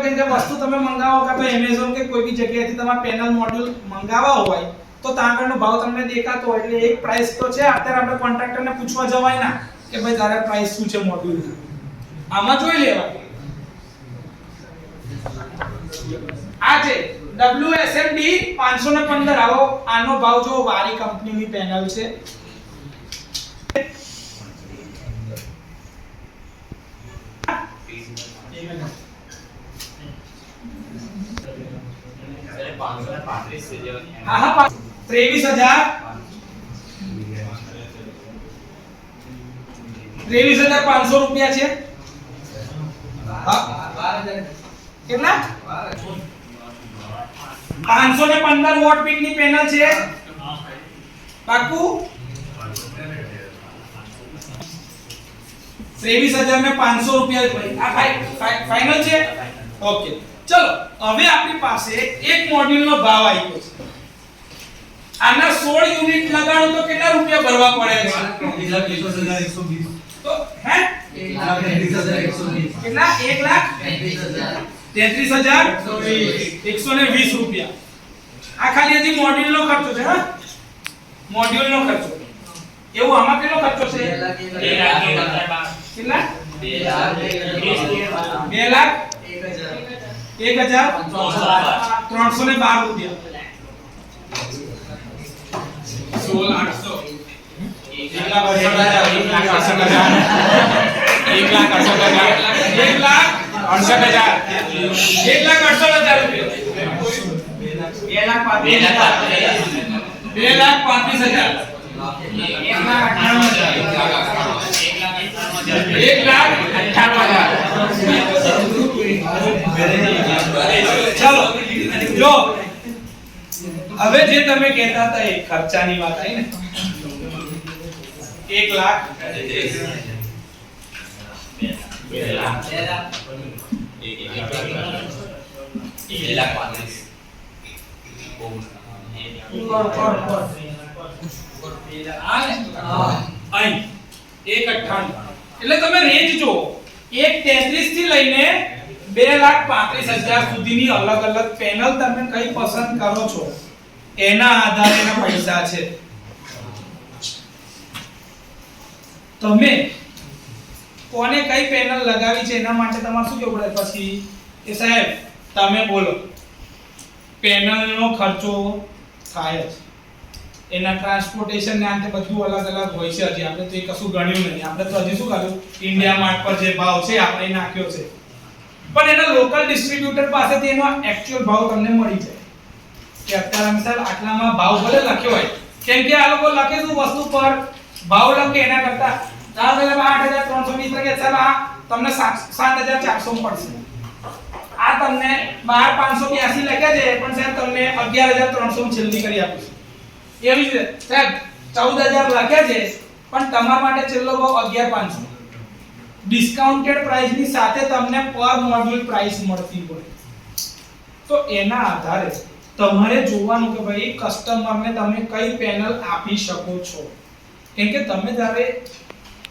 કેમ કે વસ્તુ તમે મંગાવો કે તો Amazon કે કોઈ બી જગ્યાએથી તમારે પેનલ મોડ્યુલ મંગાવવા હોય તો ત્યાં આગળનો ભાવ તમને દેખાતો હોય એટલે એક પ્રાઇસ તો છે અત્યારે આપણે કોન્ટ્રાક્ટરને પૂછવા જવાય ના કે ભાઈ તારે પ્રાઇસ શું છે મોડ્યુલ આમાં જોઈ લેવા આ છે WSMD 515 આવો આનો ભાવ જો વારી કંપનીની પેનલ છે હા હા 23,500 રૂપિયા છે હા 12,000 કેટલા 515 વોટ પીક ની પેનલ છે પાકું 23,500 રૂપિયા ભાઈ આ ફાઇનલ છે ઓકે ચલો હવે આપણી પાસે એક મોડ્યુલ નો ભાવ આવ્યો છે આના 16 યુનિટ લગાડો તો કેટલા રૂપિયા ભરવા પડે છે 1,33,120 તો હે 1,33,120 કેટલા 1,33,120 રૂપિયા આ ખાલી હજી મોડ્યુલ નો ખર્ચો છે હા મોડ્યુલ નો ખર્ચો એવું આમાં કેટલો ખર્ચો છે 2,00,000 કેટલા 2,01,312 રૂપિયા 1,58,000 ચલો જો હવે જે તમે કહેતા હતા એ ખર્ચાની વાત આવી ને 1,98,000 એટલે તમે રેન્જ જો 1,33 થી લઈને 2,35,000 સુધીની અલગ અલગ પેનલ તમે કઈ પસંદ કરો છો એના આધારેના પૈસા છે તમે કોને કઈ પેનલ લગાવી છે એના માટે તમારે શું કેવું પડે પછી કે સાહેબ તમે બોલો પેનલનો ખર્ચો થાય જ એના ટ્રાન્સપોર્ટેશન ને અંતે બધું અલગ અલગ હોય છે હજી આપણે તો એ કશું ગણ્યું નહીં આપણે તો હજી શું કર્યું ઇન્ડિયા માર્ટ પર જે ભાવ છે આપણે એ નાખ્યો છે પણ એના લોકલ ડિસ્ટ્રીબ્યુટર પાસેથી એનો એક્ચ્યુઅલ ભાવ તમને મળી જાય કે અત્યારે મિસાલ આટલામાં ભાવ ભલે લખ્યો હોય કેમ કે આ લોકો લખે શું વસ્તુ પર ભાવ લખે એના કરતા 8,320 લખે ચાલ આ તમને 7,400 પડશે આ તમને 12,582 લખ્યા છે પણ સાહેબ તમને 11,300 છેલ્લી કરી આપું છું એવી જ રીતે સાહેબ 14,000 લખ્યા છે પણ તમારા માટે છેલ્લો ભાવ 11,500 ડિસ્કાઉન્ટેડ પ્રાઇસ ની સાથે તમને પર મોડ્યુલ પ્રાઇસ મળતી હોય તો એના આધારે તમારે જોવાનું કે ભાઈ કસ્ટમરને તમે કઈ પેનલ આપી શકો છો કેમ કે તમે જ્યારે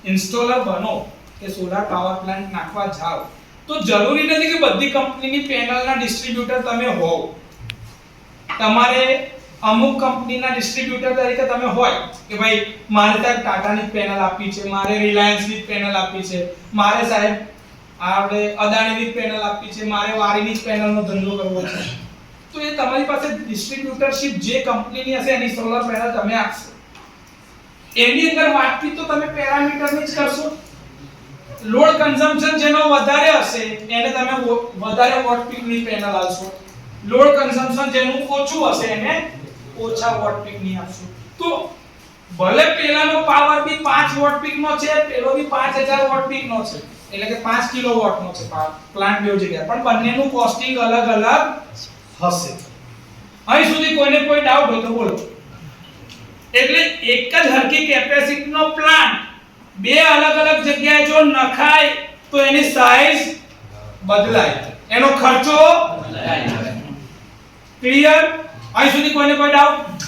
ઇન્સ્ટોલર બનો કે સોલાર પાવર પ્લાન્ટ નાખવા જાઓ તો જરૂરી નથી કે બધી કંપનીની પેનલના ડિસ્ટ્રીબ્યુટર તમે હોવ તમારે અમુક કંપનીના ડિસ્ટ્રીબ્યુટર તરીકે તમે હોય કે ભાઈ મારે ત્યાં ટાટાની પેનલ આપી છે મારે રિલાયન્સની પેનલ આપી છે મારે સાહેબ આપણે અદાણીની પેનલ આપી છે મારે વારીની જ પેનલનો ધંધો કરવો છે તો એ તમારી પાસે ડિસ્ટ્રીબ્યુટરશિપ જે કંપનીની હશે એની સોલર પેનલ તમે આપશો એની અંદર વાતચીત તો તમે પેરામીટરની જ કરશો લોડ કન્ઝમ્પશન જેનો વધારે હશે એને તમે વધારે વોટ પીકની પેનલ આપશો લોડ કન્ઝમ્પશન જેનું ઓછું હશે એને ઓછા વોટ પીકની આપશો તો ભલે પેલાનો પાવર બી 5 વોટ પીક નો છે, પેલો બી 5000 વોટ પીક નો છે, એટલે કે 5 કિલોવોટ નો છે પ્લાન્ટ બે જગ્યાએ, પણ બંનેનું કોસ્ટિંગ અલગ અલગ હશે. અહીં સુધી કોઈને કોઈ ડાઉટ હોય તો બોલો. એટલે એક જ હરકી કેપેસિટી નો પ્લાન્ટ બે અલગ અલગ જગ્યાએ જો નખાય તો એની સાઈઝ બદલાય, એનો ખર્ચો ક્લિયર. અહીં સુધી કોઈને કોઈ ડાઉટ?